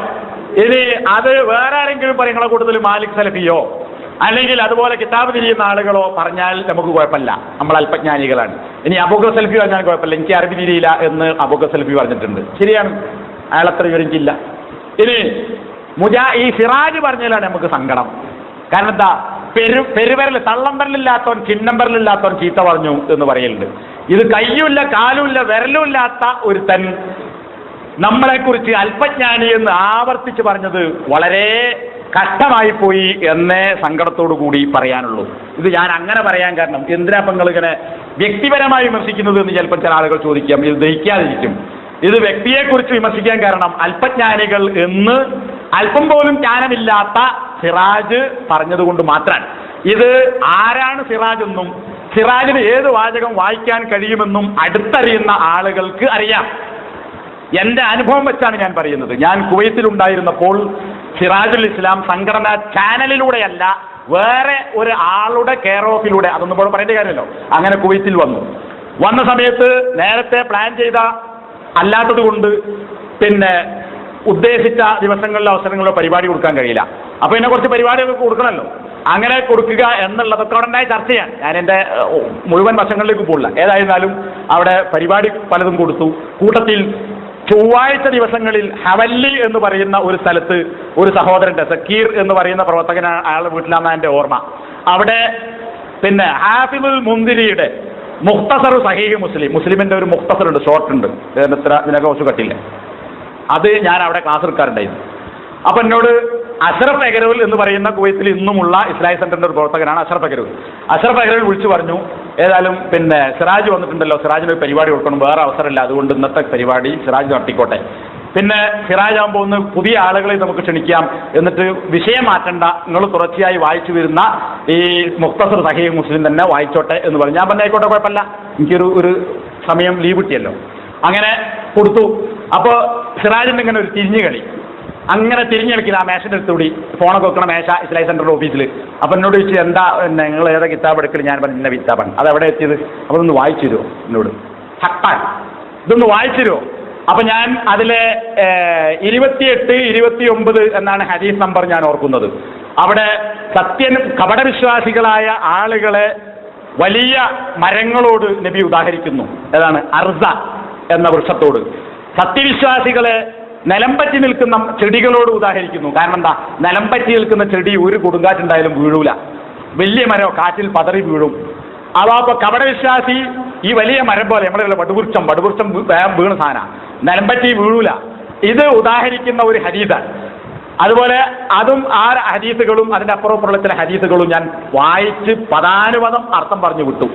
ഇനി അത് വേറെ ആരെങ്കിലും പറയുന്ന കൂട്ടത്തിൽ മാലിക് സലഫിയോ അല്ലെങ്കിൽ അതുപോലെ കിതാബ് തിരിയുന്ന ആളുകളോ പറഞ്ഞാൽ നമുക്ക് കുഴപ്പമില്ല, നമ്മൾ അല്പജ്ഞാനികളാണ്. ഇനി അബൂബക്കർ സലഫി പറഞ്ഞാൽ കുഴപ്പമില്ല, എനിക്ക് അറബി തിരിയില്ല എന്ന് അബൂബക്കർ സലഫി പറഞ്ഞിട്ടുണ്ട്. ശരിയാണ്, അയാളത്ര വിവരിച്ചില്ല. ഇനി ഈ സിറാജ് പറഞ്ഞാലാണ് നമുക്ക് സങ്കടം. കാരണം എന്താ, പെരുവരൽ തള്ളംപരലില്ലാത്തവൻ ചിന്നംപരലില്ലാത്തവൻ ചീത്ത പറഞ്ഞു എന്ന് പറയലുണ്ട്. ഇത് കയ്യുമില്ല കാലുമില്ല വിരലുമില്ലാത്ത ഒരുത്തൻ നമ്മളെക്കുറിച്ച് അല്പജ്ഞാനി എന്ന് ആവർത്തിച്ച് പറഞ്ഞത് വളരെ കഷ്ടമായി പോയി എന്നേ സങ്കടത്തോടു കൂടി പറയാനുള്ളൂ. ഇത് ഞാൻ അങ്ങനെ പറയാൻ കാരണം, എന്തിനാ നിങ്ങൾ ഇങ്ങനെ വ്യക്തിപരമായി വിമർശിക്കുന്നത് എന്ന് ചിലപ്പോൾ ചില ആളുകൾ ചോദിക്കാം. ഇത് ദഹിക്കാതിരിക്കും. ഇത് വ്യക്തിയെക്കുറിച്ച് വിമർശിക്കാൻ കാരണം അല്പജ്ഞാനികൾ എന്ന് അല്പം പോലും ജ്ഞാനമില്ലാത്ത സിറാജ് പറഞ്ഞതുകൊണ്ട് മാത്രമാണ്. ഇത് ആരാണ് സിറാജ് എന്നും സിറാജിന് ഏത് വാചകം വായിക്കാൻ കഴിയുമെന്നും അടുത്തറിയുന്ന ആളുകൾക്ക് അറിയാം. എന്റെ അനുഭവം വെച്ചാണ് ഞാൻ പറയുന്നത്. ഞാൻ കുവൈത്തിലുണ്ടായിരുന്നപ്പോൾ സിറാജുൽ ഇസ്ലാം സംഘടനാ ചാനലിലൂടെയല്ല, വേറെ ഒരു ആളുടെ കെയർ ഓഫിലൂടെ, അതൊന്നും ഇപ്പോൾ പറയേണ്ട കാര്യമല്ലോ, അങ്ങനെ കുവൈത്തിൽ വന്ന സമയത്ത് നേരത്തെ പ്ലാൻ ചെയ്ത അല്ലാത്തത് കൊണ്ട് ഉദ്ദേശിച്ച ദിവസങ്ങളിലോ അവസരങ്ങളിലോ പരിപാടി കൊടുക്കാൻ കഴിയില്ല. അപ്പൊ ഇതിനെ കുറച്ച് പരിപാടികളൊക്കെ കൊടുക്കണമല്ലോ. അങ്ങനെ കൊടുക്കുക എന്നുള്ളതൊക്കെ അവിടെ ഉണ്ടായ ചർച്ചയാണ്. ഞാൻ എൻ്റെ മുഴുവൻ വശങ്ങളിലേക്ക് പോകില്ല. ഏതായിരുന്നാലും അവിടെ പരിപാടി പലതും കൊടുത്തു. കൂട്ടത്തിൽ ചൊവ്വാഴ്ച ദിവസങ്ങളിൽ ഹവല്ലി എന്ന് പറയുന്ന ഒരു സ്ഥലത്ത് ഒരു സഹോദരൻ്റെ സക്കീർ എന്ന് പറയുന്ന പ്രവർത്തകൻ, അയാളുടെ വീട്ടിലാണ് എൻ്റെ ഓർമ്മ. അവിടെ ഹാഫിദുൽ മുന്തിരിയുടെ മുഖ്തസർ സഹീഹ് മുസ്ലിമിന്റെ ഒരു മുഖ്തസറുണ്ട്, ഷോർട്ട് ഉണ്ട്, ഇതിനൊക്കെ കുറച്ച് കട്ടില്ല. അത് ഞാൻ അവിടെ ക്ലാസ് എടുക്കാറുണ്ടായിരുന്നു. അപ്പൊ എന്നോട് അഷ്റഫ് എഗരൂൽ എന്ന് പറയുന്ന കുവൈത്തിൽ ഇന്നുമുള്ള ഇസ്ലാഹി സെന്ററിന്റെ ഒരു പ്രവർത്തകനാണ് അഷ്റഫ് എഗരൂൽ വിളിച്ചു പറഞ്ഞു, ഏതായാലും സിറാജ് വന്നിട്ടുണ്ടല്ലോ, സിറാജിന് ഒരു പരിപാടി കൊടുക്കണം, വേറെ അവസരമില്ല, അതുകൊണ്ട് ഇന്നത്തെ പരിപാടി സിറാജ് നടത്തിക്കോട്ടെ. സിറാജ് ആകുമ്പോൾ ഒന്ന് പുതിയ ആളുകളെ നമുക്ക് ക്ഷണിക്കാം, എന്നിട്ട് വിഷയം മാറ്റണ്ട, നിങ്ങൾ തുടർച്ചയായി വായിച്ചു വരുന്ന ഈ മുഖ്തസർ സഹീഹ് മുസ്ലിം തന്നെ വായിച്ചോട്ടെ എന്ന് പറഞ്ഞു. ഞാൻ ആയിക്കോട്ടെ, കുഴപ്പമില്ല, എനിക്കൊരു സമയം ലീവ് കിട്ടിയല്ലോ. അങ്ങനെ കൊടുത്തു. അപ്പോൾ സിറാജിന്റെ ഇങ്ങനെ ഒരു തിരിഞ്ഞുകളി, അങ്ങനെ തിരിഞ്ഞു കളിക്കുന്ന ആ മേശൻ്റെ അടുത്തുകൂടി ഫോണൊക്കെ വെക്കണ മേശ ഇസ്ലാഹി സെൻ്ററിൻ്റെ ഓഫീസിൽ. അപ്പം എന്നോട് ചോദിച്ചു എന്താ നിങ്ങൾ ഏതാ കിതാബ് എടുക്കൽ? ഞാൻ പറഞ്ഞു ഇന്ന കിതാബാണ്. അത് എവിടെ എത്തിയത്? അപ്പോൾ ഒന്ന് വായിച്ചു തരുമോ എന്നോട്? ഹക്കാൻ ഇതൊന്ന് വായിച്ചു തരുമോ? അപ്പം ഞാൻ അതിലെ 28, 29 എന്നാണ് ഹദീസ് നമ്പർ ഞാൻ ഓർക്കുന്നത്. അവിടെ കപടവിശ്വാസികളായ ആളുകളെ വലിയ മരങ്ങളോട് നബി ഉദാഹരിക്കുന്നു. ഏതാണ്? അർസ എന്ന വൃക്ഷത്തോട്. സത്യവിശ്വാസികളെ നിലംപറ്റി നിൽക്കുന്ന ചെടികളോട് ഉദാഹരിക്കുന്നു. കാരണം എന്താ? നിലംപറ്റി നിൽക്കുന്ന ചെടി ഒരു കൊടുങ്കാറ്റുണ്ടായാലും വീഴൂല. വലിയ മരം കാറ്റിൽ പതറി വീഴും. അപ്പോൾ കപടവിശ്വാസി ഈ വലിയ മരം പോലെ നമ്മളുള്ള വടുവൃക്ഷം വേഗം വീണ സാധനം, നിലംപറ്റി വീഴൂല. ഇത് ഉദാഹരിക്കുന്ന ഒരു ഹദീസാണ്. അതുപോലെ അതും ആ ഹദീസുകളും അതിൻ്റെ അപ്പുറപ്പുറമുള്ള ചില ഹദീസുകളും ഞാൻ വായിച്ച് പദാനുപദം അർത്ഥം പറഞ്ഞു വിട്ടു.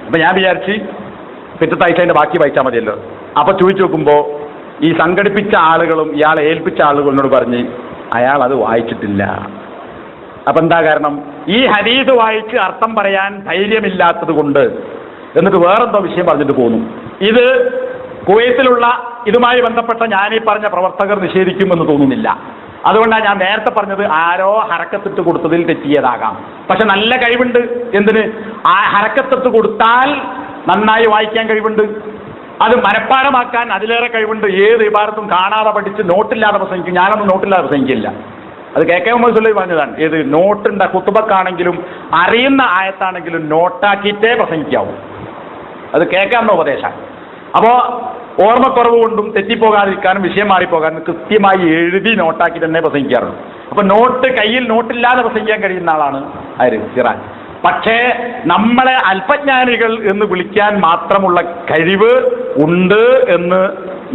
അപ്പം ഞാൻ വിചാരിച്ച് പിറ്റത്തെ ആഴ്ച അതിൻ്റെ ബാക്കി വായിച്ചാൽ മതിയല്ലോ. അപ്പോൾ ചോദിച്ചു നോക്കുമ്പോൾ ഈ സംഘടിപ്പിച്ച ആളുകളും ഇയാളെ ഏൽപ്പിച്ച ആളുകളോട് പറഞ്ഞ് അയാൾ അത് വായിച്ചിട്ടില്ല. അപ്പം എന്താ കാരണം? ഈ ഹദീസ് വായിച്ച് അർത്ഥം പറയാൻ ധൈര്യമില്ലാത്തത് കൊണ്ട് എന്നിട്ട് വേറെന്തോ വിഷയം പറഞ്ഞിട്ട് പോന്നു. ഇത് കുവൈത്തിലുള്ള ഇതുമായി ബന്ധപ്പെട്ട ഞാനീ പറഞ്ഞ പ്രവർത്തകർ നിഷേധിക്കുമെന്ന് തോന്നുന്നില്ല. അതുകൊണ്ടാണ് ഞാൻ നേരത്തെ പറഞ്ഞത് ആരോ ഹരക്കത്തിട്ട് കൊടുത്തതിൽ തെറ്റിയതാകാം. പക്ഷെ നല്ല കഴിവുണ്ട്. എന്തിന്? ആ ഹരക്കത്തിട്ട് കൊടുത്താൽ നന്നായി വായിക്കാൻ കഴിവുണ്ട്. അത് മനഃപ്പാഠമാക്കാൻ അതിലേറെ കഴിവുണ്ട്. ഏത് ഇബാറത്തും കാണാതെ പഠിച്ച് നോട്ടില്ലാതെ പ്രസംഗിക്കും. ഞാനൊന്നും നോട്ടില്ലാതെ പ്രസംഗിക്കില്ല. അത് കെ കെ മുഹമ്മദ് സുല്ലൈ പറഞ്ഞതാണ്. ഏത് നോട്ടുണ്ട് കുത്തുബക്കാണെങ്കിലും അറിയുന്ന ആയത്താണെങ്കിലും നോട്ടാക്കിയിട്ടേ പ്രസംഗിക്കാവൂ. അത് കേൾക്കാവുന്ന ഉപദേശമാണ്. അപ്പോൾ ഓർമ്മക്കുറവ് കൊണ്ടും തെറ്റിപ്പോകാതിരിക്കാനും വിഷയം മാറിപ്പോകാനും കൃത്യമായി എഴുതി നോട്ടാക്കി തന്നെ പ്രസംഗിക്കാറുണ്ട്. അപ്പോൾ കയ്യിൽ നോട്ടില്ലാതെ പ്രസംഗിക്കാൻ കഴിയുന്ന ആളാണ് ആര്? ഇറാൻ. പക്ഷേ നമ്മളെ അല്പജ്ഞാനികൾ എന്ന് വിളിക്കാൻ മാത്രമുള്ള കഴിവ് ഉണ്ട് എന്ന്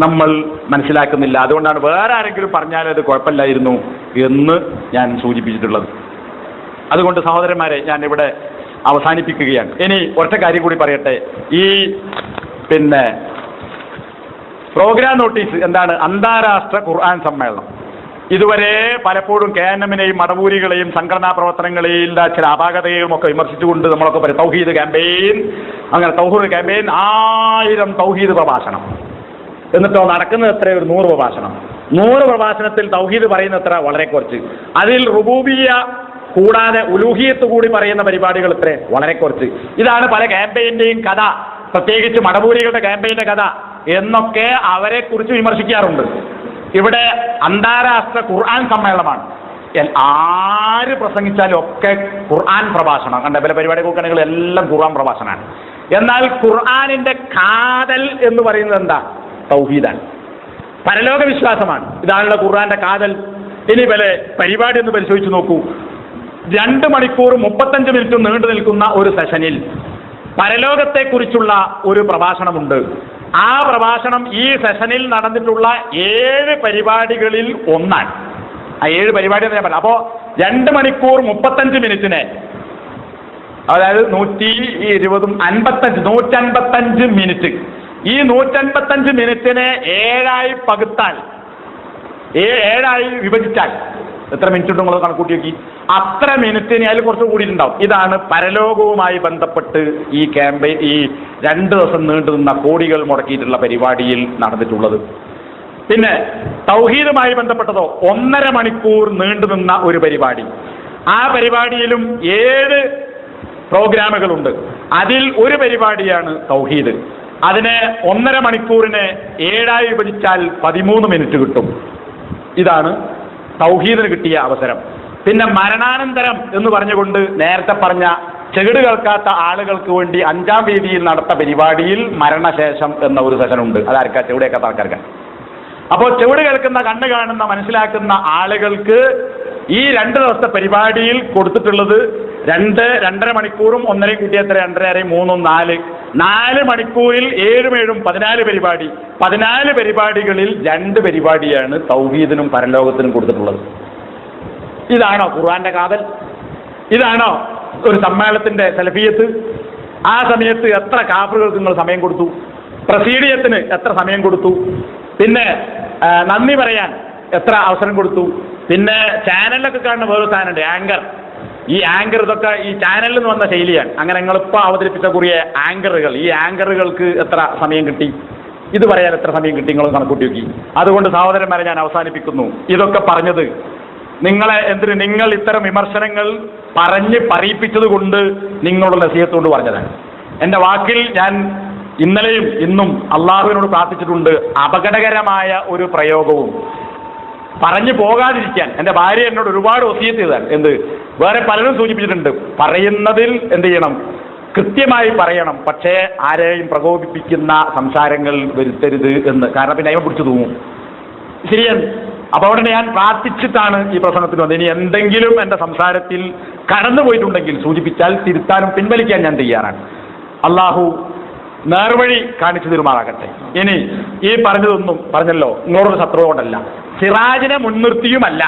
നമ്മൾ മനസ്സിലാക്കുന്നില്ല. അതുകൊണ്ടാണ് വേറെ ആരെങ്കിലും പറഞ്ഞാൽ അത് കുഴപ്പമില്ലായിരുന്നു എന്ന് ഞാൻ സൂചിപ്പിച്ചിട്ടുള്ളത്. അതുകൊണ്ട് സഹോദരന്മാരെ ഞാൻ ഇവിടെ അവസാനിപ്പിക്കുകയാണ്. ഇനി ഒറ്റ കാര്യം കൂടി പറയട്ടെ. ഈ പ്രോഗ്രാം നോട്ടീസ് എന്താണ്? അന്താരാഷ്ട്ര ഖുർആൻ സമ്മേളനം. ഇതുവരെ പലപ്പോഴും KNM-നെയും മടവൂരികളെയും സംഘടനാ പ്രവർത്തനങ്ങളെയും ചില അപാകതയും ഒക്കെ വിമർശിച്ചുകൊണ്ട് നമ്മളൊക്കെ പറയും തൗഹീദ് ക്യാമ്പയിൻ, അങ്ങനെ തൗഹീദ് ക്യാമ്പയിൻ 1000 തൗഹീദ് പ്രഭാഷണം. എന്നിട്ടോ നടക്കുന്നത് എത്ര? ഒരു 100 പ്രഭാഷണം. 100 പ്രഭാഷണത്തിൽ തൗഹീദ് പറയുന്ന എത്ര? വളരെ കുറച്ച്. അതിൽ റുബൂബിയ്യ കൂടാതെ ഉലൂഹിയത്ത് കൂടി പറയുന്ന പരിപാടികൾ എത്ര? വളരെ കുറച്ച്. ഇതാണ് പല ക്യാമ്പയിൻ്റെയും കഥ, പ്രത്യേകിച്ച് മടവൂരികളുടെ ക്യാമ്പയിൻ്റെ കഥ എന്നൊക്കെ അവരെ കുറിച്ച് വിമർശിക്കാറുണ്ട്. ഇവിടെ അന്താരാഷ്ട്ര ഖുർആൻ സമ്മേളനമാണ്. ആര് പ്രസംഗിച്ചാലും ഒക്കെ ഖുർആൻ പ്രഭാഷണം. കണ്ട പല പരിപാടി നോക്കുകയാണെങ്കിൽ എല്ലാം ഖുർആൻ പ്രഭാഷണമാണ്. എന്നാൽ ഖുർആനിന്റെ കാതൽ എന്ന് പറയുന്നത് എന്താ? തൗഹീദാണ്, പരലോക വിശ്വാസമാണ്. ഇതാണല്ലോ ഖുർആന്റെ കാതൽ. ഇനി പല പരിപാടി ഒന്ന് പരിശോധിച്ച് നോക്കൂ. 2 മണിക്കൂർ 35 മിനിറ്റ് നീണ്ടു നിൽക്കുന്ന ഒരു സെഷനിൽ പരലോകത്തെക്കുറിച്ചുള്ള ഒരു പ്രഭാഷണമുണ്ട്. ആ പ്രഭാഷണം ഈ സെഷനിൽ നടന്നിട്ടുള്ള 7 പരിപാടികളിൽ ഒന്നാണ്. ആ 7 പരിപാടി എന്ന് ഞാൻ പറയാം. അപ്പോൾ 2 മണിക്കൂർ 35 മിനിറ്റിനെ, അതായത് 155 മിനിറ്റ്. ഈ 155 മിനിറ്റിനെ 7ആയി പകുത്താൽ, 7ആയി വിഭജിച്ചാൽ എത്ര മിനിറ്റ് ഉണ്ട് നിങ്ങൾ കണക്കൂട്ടി നോക്കി? അത്ര മിനിറ്റിന് അതിൽ കുറച്ച് കൂടിയിട്ടുണ്ടാവും. ഇതാണ് പരലോകവുമായി ബന്ധപ്പെട്ട് ഈ ക്യാമ്പയിൻ, ഈ 2 ദിവസം നീണ്ടു നിന്ന കോടികൾ മുടക്കിയിട്ടുള്ള പരിപാടിയിൽ നടന്നിട്ടുള്ളത്. പിന്നെ തൗഹീദുമായി ബന്ധപ്പെട്ടതോ 1.5 മണിക്കൂർ നീണ്ടു നിന്ന ഒരു പരിപാടി. ആ പരിപാടിയിലും 7 പ്രോഗ്രാമുകളുണ്ട്. അതിൽ ഒരു പരിപാടിയാണ് തൗഹീദ്. അതിനെ 1.5 മണിക്കൂറിനെ 7ആയി വിഭജിച്ചാൽ 13 മിനിറ്റ് കിട്ടും. ഇതാണ് തൗഹീദിന് കിട്ടിയ അവസരം. പിന്നെ മരണാനന്തരം എന്ന് പറഞ്ഞുകൊണ്ട് നേരത്തെ പറഞ്ഞ ചെകിട് കേൾക്കാത്ത ആളുകൾക്ക് വേണ്ടി 5ാം വേദിയിൽ നടത്ത പരിപാടിയിൽ മരണശേഷം എന്ന ഒരു സെഷനുണ്ട്. അതാർക്കാ? ചെവിട് കേൾക്കാത്ത ആൾക്കാർക്ക്. അപ്പോൾ ചെവിട് കേൾക്കുന്ന, കണ്ണ് കാണുന്ന, മനസ്സിലാക്കുന്ന ആളുകൾക്ക് ഈ 2 ദിവസത്തെ പരിപാടിയിൽ കൊടുത്തിട്ടുള്ളത് 2.5 മണിക്കൂറും 1.5 കൂട്ടിയത്ര 2.5, 3, 4 മണിക്കൂറിൽ 7, 7, 14 പരിപാടി. 14 പരിപാടികളിൽ 2 പരിപാടിയാണ് തൗഹീദിനും പരലോകത്തിനും കൊടുത്തിട്ടുള്ളത്. ഇതാണോ ഖുർആന്റെ കാതൽ? ഇതാണോ ഒരു സമ്മേളനത്തിന്റെ സലഫിയത്ത്? ആ സമയത്ത് എത്ര കാഫറുകൾക്ക് നിങ്ങൾ സമയം കൊടുത്തു? പ്രസീഡിയത്തിന് എത്ര സമയം കൊടുത്തു? പിന്നെ നന്ദി പറയാൻ എത്ര അവസരം കൊടുത്തു? പിന്നെ ചാനലിലൊക്കെ കാണുന്ന വേറെ സാധനമുണ്ട്, ആങ്കർ. ഈ ആങ്കർ, ഇതൊക്കെ ഈ ചാനലിൽ നിന്ന് വന്ന ശൈലിയാണ്. അങ്ങനെ നിങ്ങളിപ്പോൾ അവതരിപ്പിച്ച കുറേ ആങ്കറുകൾ, ഈ ആങ്കറുകൾക്ക് എത്ര സമയം കിട്ടി? ഇത് പറയാൻ എത്ര സമയം കിട്ടി നിങ്ങൾ കണക്കൂട്ടി നോക്കി. അതുകൊണ്ട് സഹോദരന്മാരെ ഞാൻ അവസാനിപ്പിക്കുന്നു. ഇതൊക്കെ പറഞ്ഞത് നിങ്ങൾ ഇത്തരം വിമർശനങ്ങൾ പറഞ്ഞ് പറയിപ്പിച്ചത് കൊണ്ട് നിങ്ങളുടെ നസീഹത്ത് കൊണ്ട് പറഞ്ഞതാണ്. എൻ്റെ വാക്കിൽ ഞാൻ ഇന്നലെയും ഇന്നും അള്ളാഹുവിനോട് പ്രാർത്ഥിച്ചിട്ടുണ്ട്, അപകടകരമായ ഒരു പ്രയോഗവും പറഞ്ഞു പോകാതിരിക്കാൻ. എൻ്റെ ഭാര്യ എന്നോട് ഒരുപാട് വസിയത്ത് ചെയ്താണ്. വേറെ പലരും സൂചിപ്പിച്ചിട്ടുണ്ട്, പറയുന്നതിൽ എന്ത് ചെയ്യണം, കൃത്യമായി പറയണം, പക്ഷേ ആരെയും പ്രകോപിപ്പിക്കുന്ന സംസാരങ്ങൾ വരുത്തരുത് എന്ന്. കാരണം പിന്നെ അയ്മ പിടിച്ചു തൂങ്ങും. ശരിയാണ്. അപ്പോൾ അവിടെ ഞാൻ പ്രാർത്ഥിച്ചിട്ടാണ് ഈ പ്രസംഗത്തിന് വന്നത്. ഇനി എന്തെങ്കിലും എൻ്റെ സംസാരത്തിൽ കടന്നു പോയിട്ടുണ്ടെങ്കിൽ സൂചിപ്പിച്ചാൽ തിരുത്താനും പിൻവലിക്കാൻ ഞാൻ തയ്യാറാണ്. അള്ളാഹു നേർവഴി കാണിച്ചു തരുമാറാകട്ടെ. ഇനി ഈ പറഞ്ഞതൊന്നും പറഞ്ഞല്ലോ നിങ്ങളോടൊരു ശത്രു കൊണ്ടല്ല, സിറാജിനെ മുൻനിർത്തിയുമല്ല,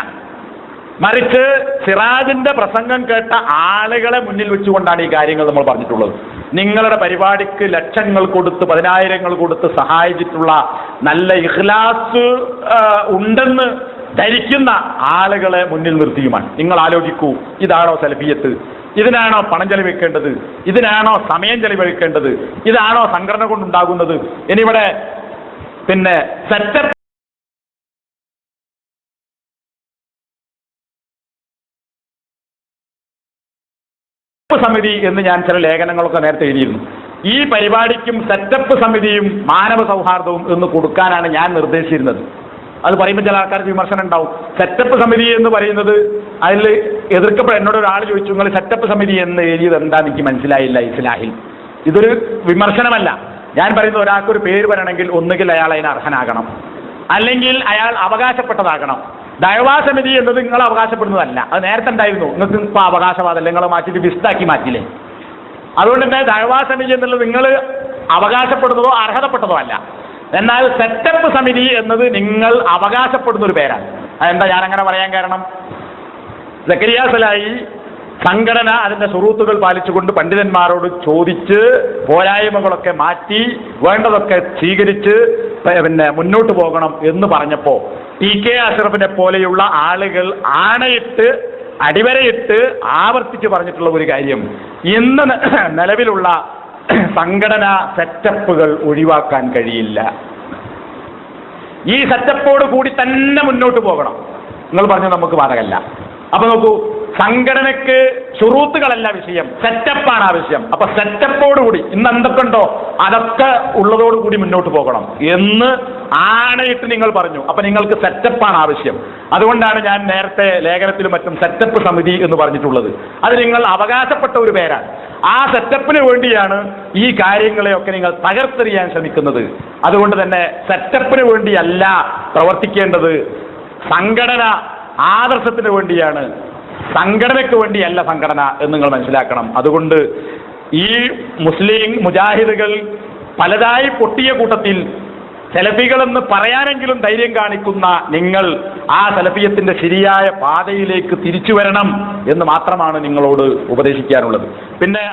മറിച്ച് സിറാജിന്റെ പ്രസംഗം കേട്ട ആളുകളെ മുന്നിൽ വെച്ചുകൊണ്ടാണ് ഈ കാര്യങ്ങൾ നമ്മൾ പറഞ്ഞിട്ടുള്ളത്. നിങ്ങളുടെ പരിപാടിക്ക് ലക്ഷങ്ങൾ കൊടുത്ത് 10,000 കൊടുത്ത് സഹായിച്ചിട്ടുള്ള നല്ല ഇഖ്ലാസ് ഉണ്ടെന്ന് ധരിക്കുന്ന ആളുകളെ മുന്നിൽ നിർത്തിയുമാണ്. നിങ്ങൾ ആലോചിക്കൂ, ഇതാണോ സലഫിയത്ത്? ഇതിനാണോ പണം ചെലവഴിക്കേണ്ടത്? ഇതിനാണോ സമയം ചെലവഴിക്കേണ്ടത്? ഇതാണോ സംഘടന കൊണ്ടുണ്ടാകുന്നത്? ഇനിയിവിടെ സെറ്റപ്പ് സമിതി എന്ന് ഞാൻ ചില ലേഖനങ്ങളൊക്കെ നേരത്തെ എഴുതിയിരുന്നു. ഈ പരിപാടിക്കും സെറ്റപ്പ് സമിതിയും മാനവ സൗഹാർദ്ദവും എന്ന് കൊടുക്കാനാണ് ഞാൻ നിർദ്ദേശിച്ചിരുന്നത്. അത് പറയുമ്പോൾ ചില ആൾക്കാർക്ക് വിമർശനം ഉണ്ടാവും. സെറ്റപ്പ് സമിതി എന്ന് പറയുന്നത് അതിൽ എന്നോട് ഒരാൾ ചോദിച്ചു, നിങ്ങൾ സെറ്റപ്പ് സമിതി എന്ന് എഴുതിയത് എന്താണെന്ന് എനിക്ക് മനസ്സിലായില്ല ഇസ്ലാഹിൽ. ഇതൊരു വിമർശനമല്ല. ഞാൻ പറയുന്നത്, ഒരാൾക്കൊരു പേര് പറയണമെങ്കിൽ ഒന്നുകിൽ അയാൾ അതിന് അർഹനാകണം, അല്ലെങ്കിൽ അയാൾ അവകാശപ്പെട്ടതാകണം. ദഅവാ സമിതി എന്നത് നിങ്ങൾ അവകാശപ്പെടുന്നതല്ല. അത് നേരത്തെ ഉണ്ടായിരുന്നു. നിങ്ങൾക്ക് ഇപ്പോൾ അവകാശവാദമല്ല, നിങ്ങൾ മാറ്റിയിട്ട് വിസ്താക്കി മാറ്റില്ലേ. അതുകൊണ്ട് തന്നെ ദഅവാ സമിതി എന്നുള്ളത് നിങ്ങൾ അവകാശപ്പെടുന്നതോ അർഹതപ്പെട്ടതോ അല്ല. എന്നാൽ സെറ്റപ്പ് സമിതി എന്നത് നിങ്ങൾ അവകാശപ്പെടുന്ന ഒരു പേരാണ്. അതെന്താ ഞാൻ അങ്ങനെ പറയാൻ കാരണം, സക്കരിയ സലാഹി സംഘടന അതിൻ്റെ ശുറൂത്തുകൾ പാലിച്ചുകൊണ്ട് പണ്ഡിതന്മാരോട് ചോദിച്ച് പോരായ്മകളൊക്കെ മാറ്റി വേണ്ടതൊക്കെ സ്വീകരിച്ച് മുന്നോട്ട് പോകണം എന്ന് പറഞ്ഞപ്പോൾ TK അഷ്റഫിനെ പോലെയുള്ള ആളുകൾ ആണയിട്ട് അടിവരയിട്ട് ആവർത്തിച്ച് പറഞ്ഞിട്ടുള്ള ഒരു കാര്യം, ഇന്ന് നിലവിലുള്ള സംഘടനാ സെറ്റപ്പുകൾ ഒഴിവാക്കാൻ കഴിയില്ല. ഈ സെറ്റപ്പോട് കൂടി തന്നെ മുന്നോട്ട് പോകണം. നിങ്ങൾ പറഞ്ഞത് നമുക്ക് ബാധകമല്ല. അപ്പൊ നോക്കൂ, സംഘടനയ്ക്ക് ശുറൂത്തുകളല്ല വിഷയം, സെറ്റപ്പാണ് ആവശ്യം. അപ്പൊ സെറ്റപ്പോടുകൂടി ഇന്ന് എന്തൊക്കെ ഉണ്ടോ അതൊക്കെ ഉള്ളതോടുകൂടി മുന്നോട്ട് പോകണം എന്ന് ആണയിട്ട് നിങ്ങൾ പറഞ്ഞു. അപ്പൊ നിങ്ങൾക്ക് സെറ്റപ്പാണ് ആവശ്യം. അതുകൊണ്ടാണ് ഞാൻ നേരത്തെ ലേഖനത്തിലും മറ്റും സെറ്റപ്പ് സമിതി എന്ന് പറഞ്ഞിട്ടുള്ളത്. അത് നിങ്ങൾ അവകാശപ്പെട്ട ഒരു പേരാണ്. ആ സെറ്റപ്പിന് വേണ്ടിയാണ് ഈ കാര്യങ്ങളെയൊക്കെ നിങ്ങൾ തകർത്തെറിയാൻ ശ്രമിക്കുന്നത്. അതുകൊണ്ട് തന്നെ സെറ്റപ്പിന് വേണ്ടിയല്ല പ്രവർത്തിക്കേണ്ടത്, സംഘടന ആദർശത്തിന് വേണ്ടിയാണ്, സംഘടനയ്ക്ക് വേണ്ടിയല്ല സംഘടന എന്ന് നിങ്ങൾ മനസ്സിലാക്കണം. അതുകൊണ്ട് ഈ മുസ്ലിം മുജാഹിദുകൾ പലതായി പൊട്ടിയ കൂട്ടത്തിൽ സലഫികളെന്ന് പറയാനെങ്കിലും ധൈര്യം കാണിക്കുന്ന നിങ്ങൾ ആ സലഫിയത്തിന്റെ ശരിയായ പാതയിലേക്ക് തിരിച്ചു വരണം എന്ന് മാത്രമാണ് നിങ്ങളോട് ഉപദേശിക്കാനുള്ളത്. പിന്നെ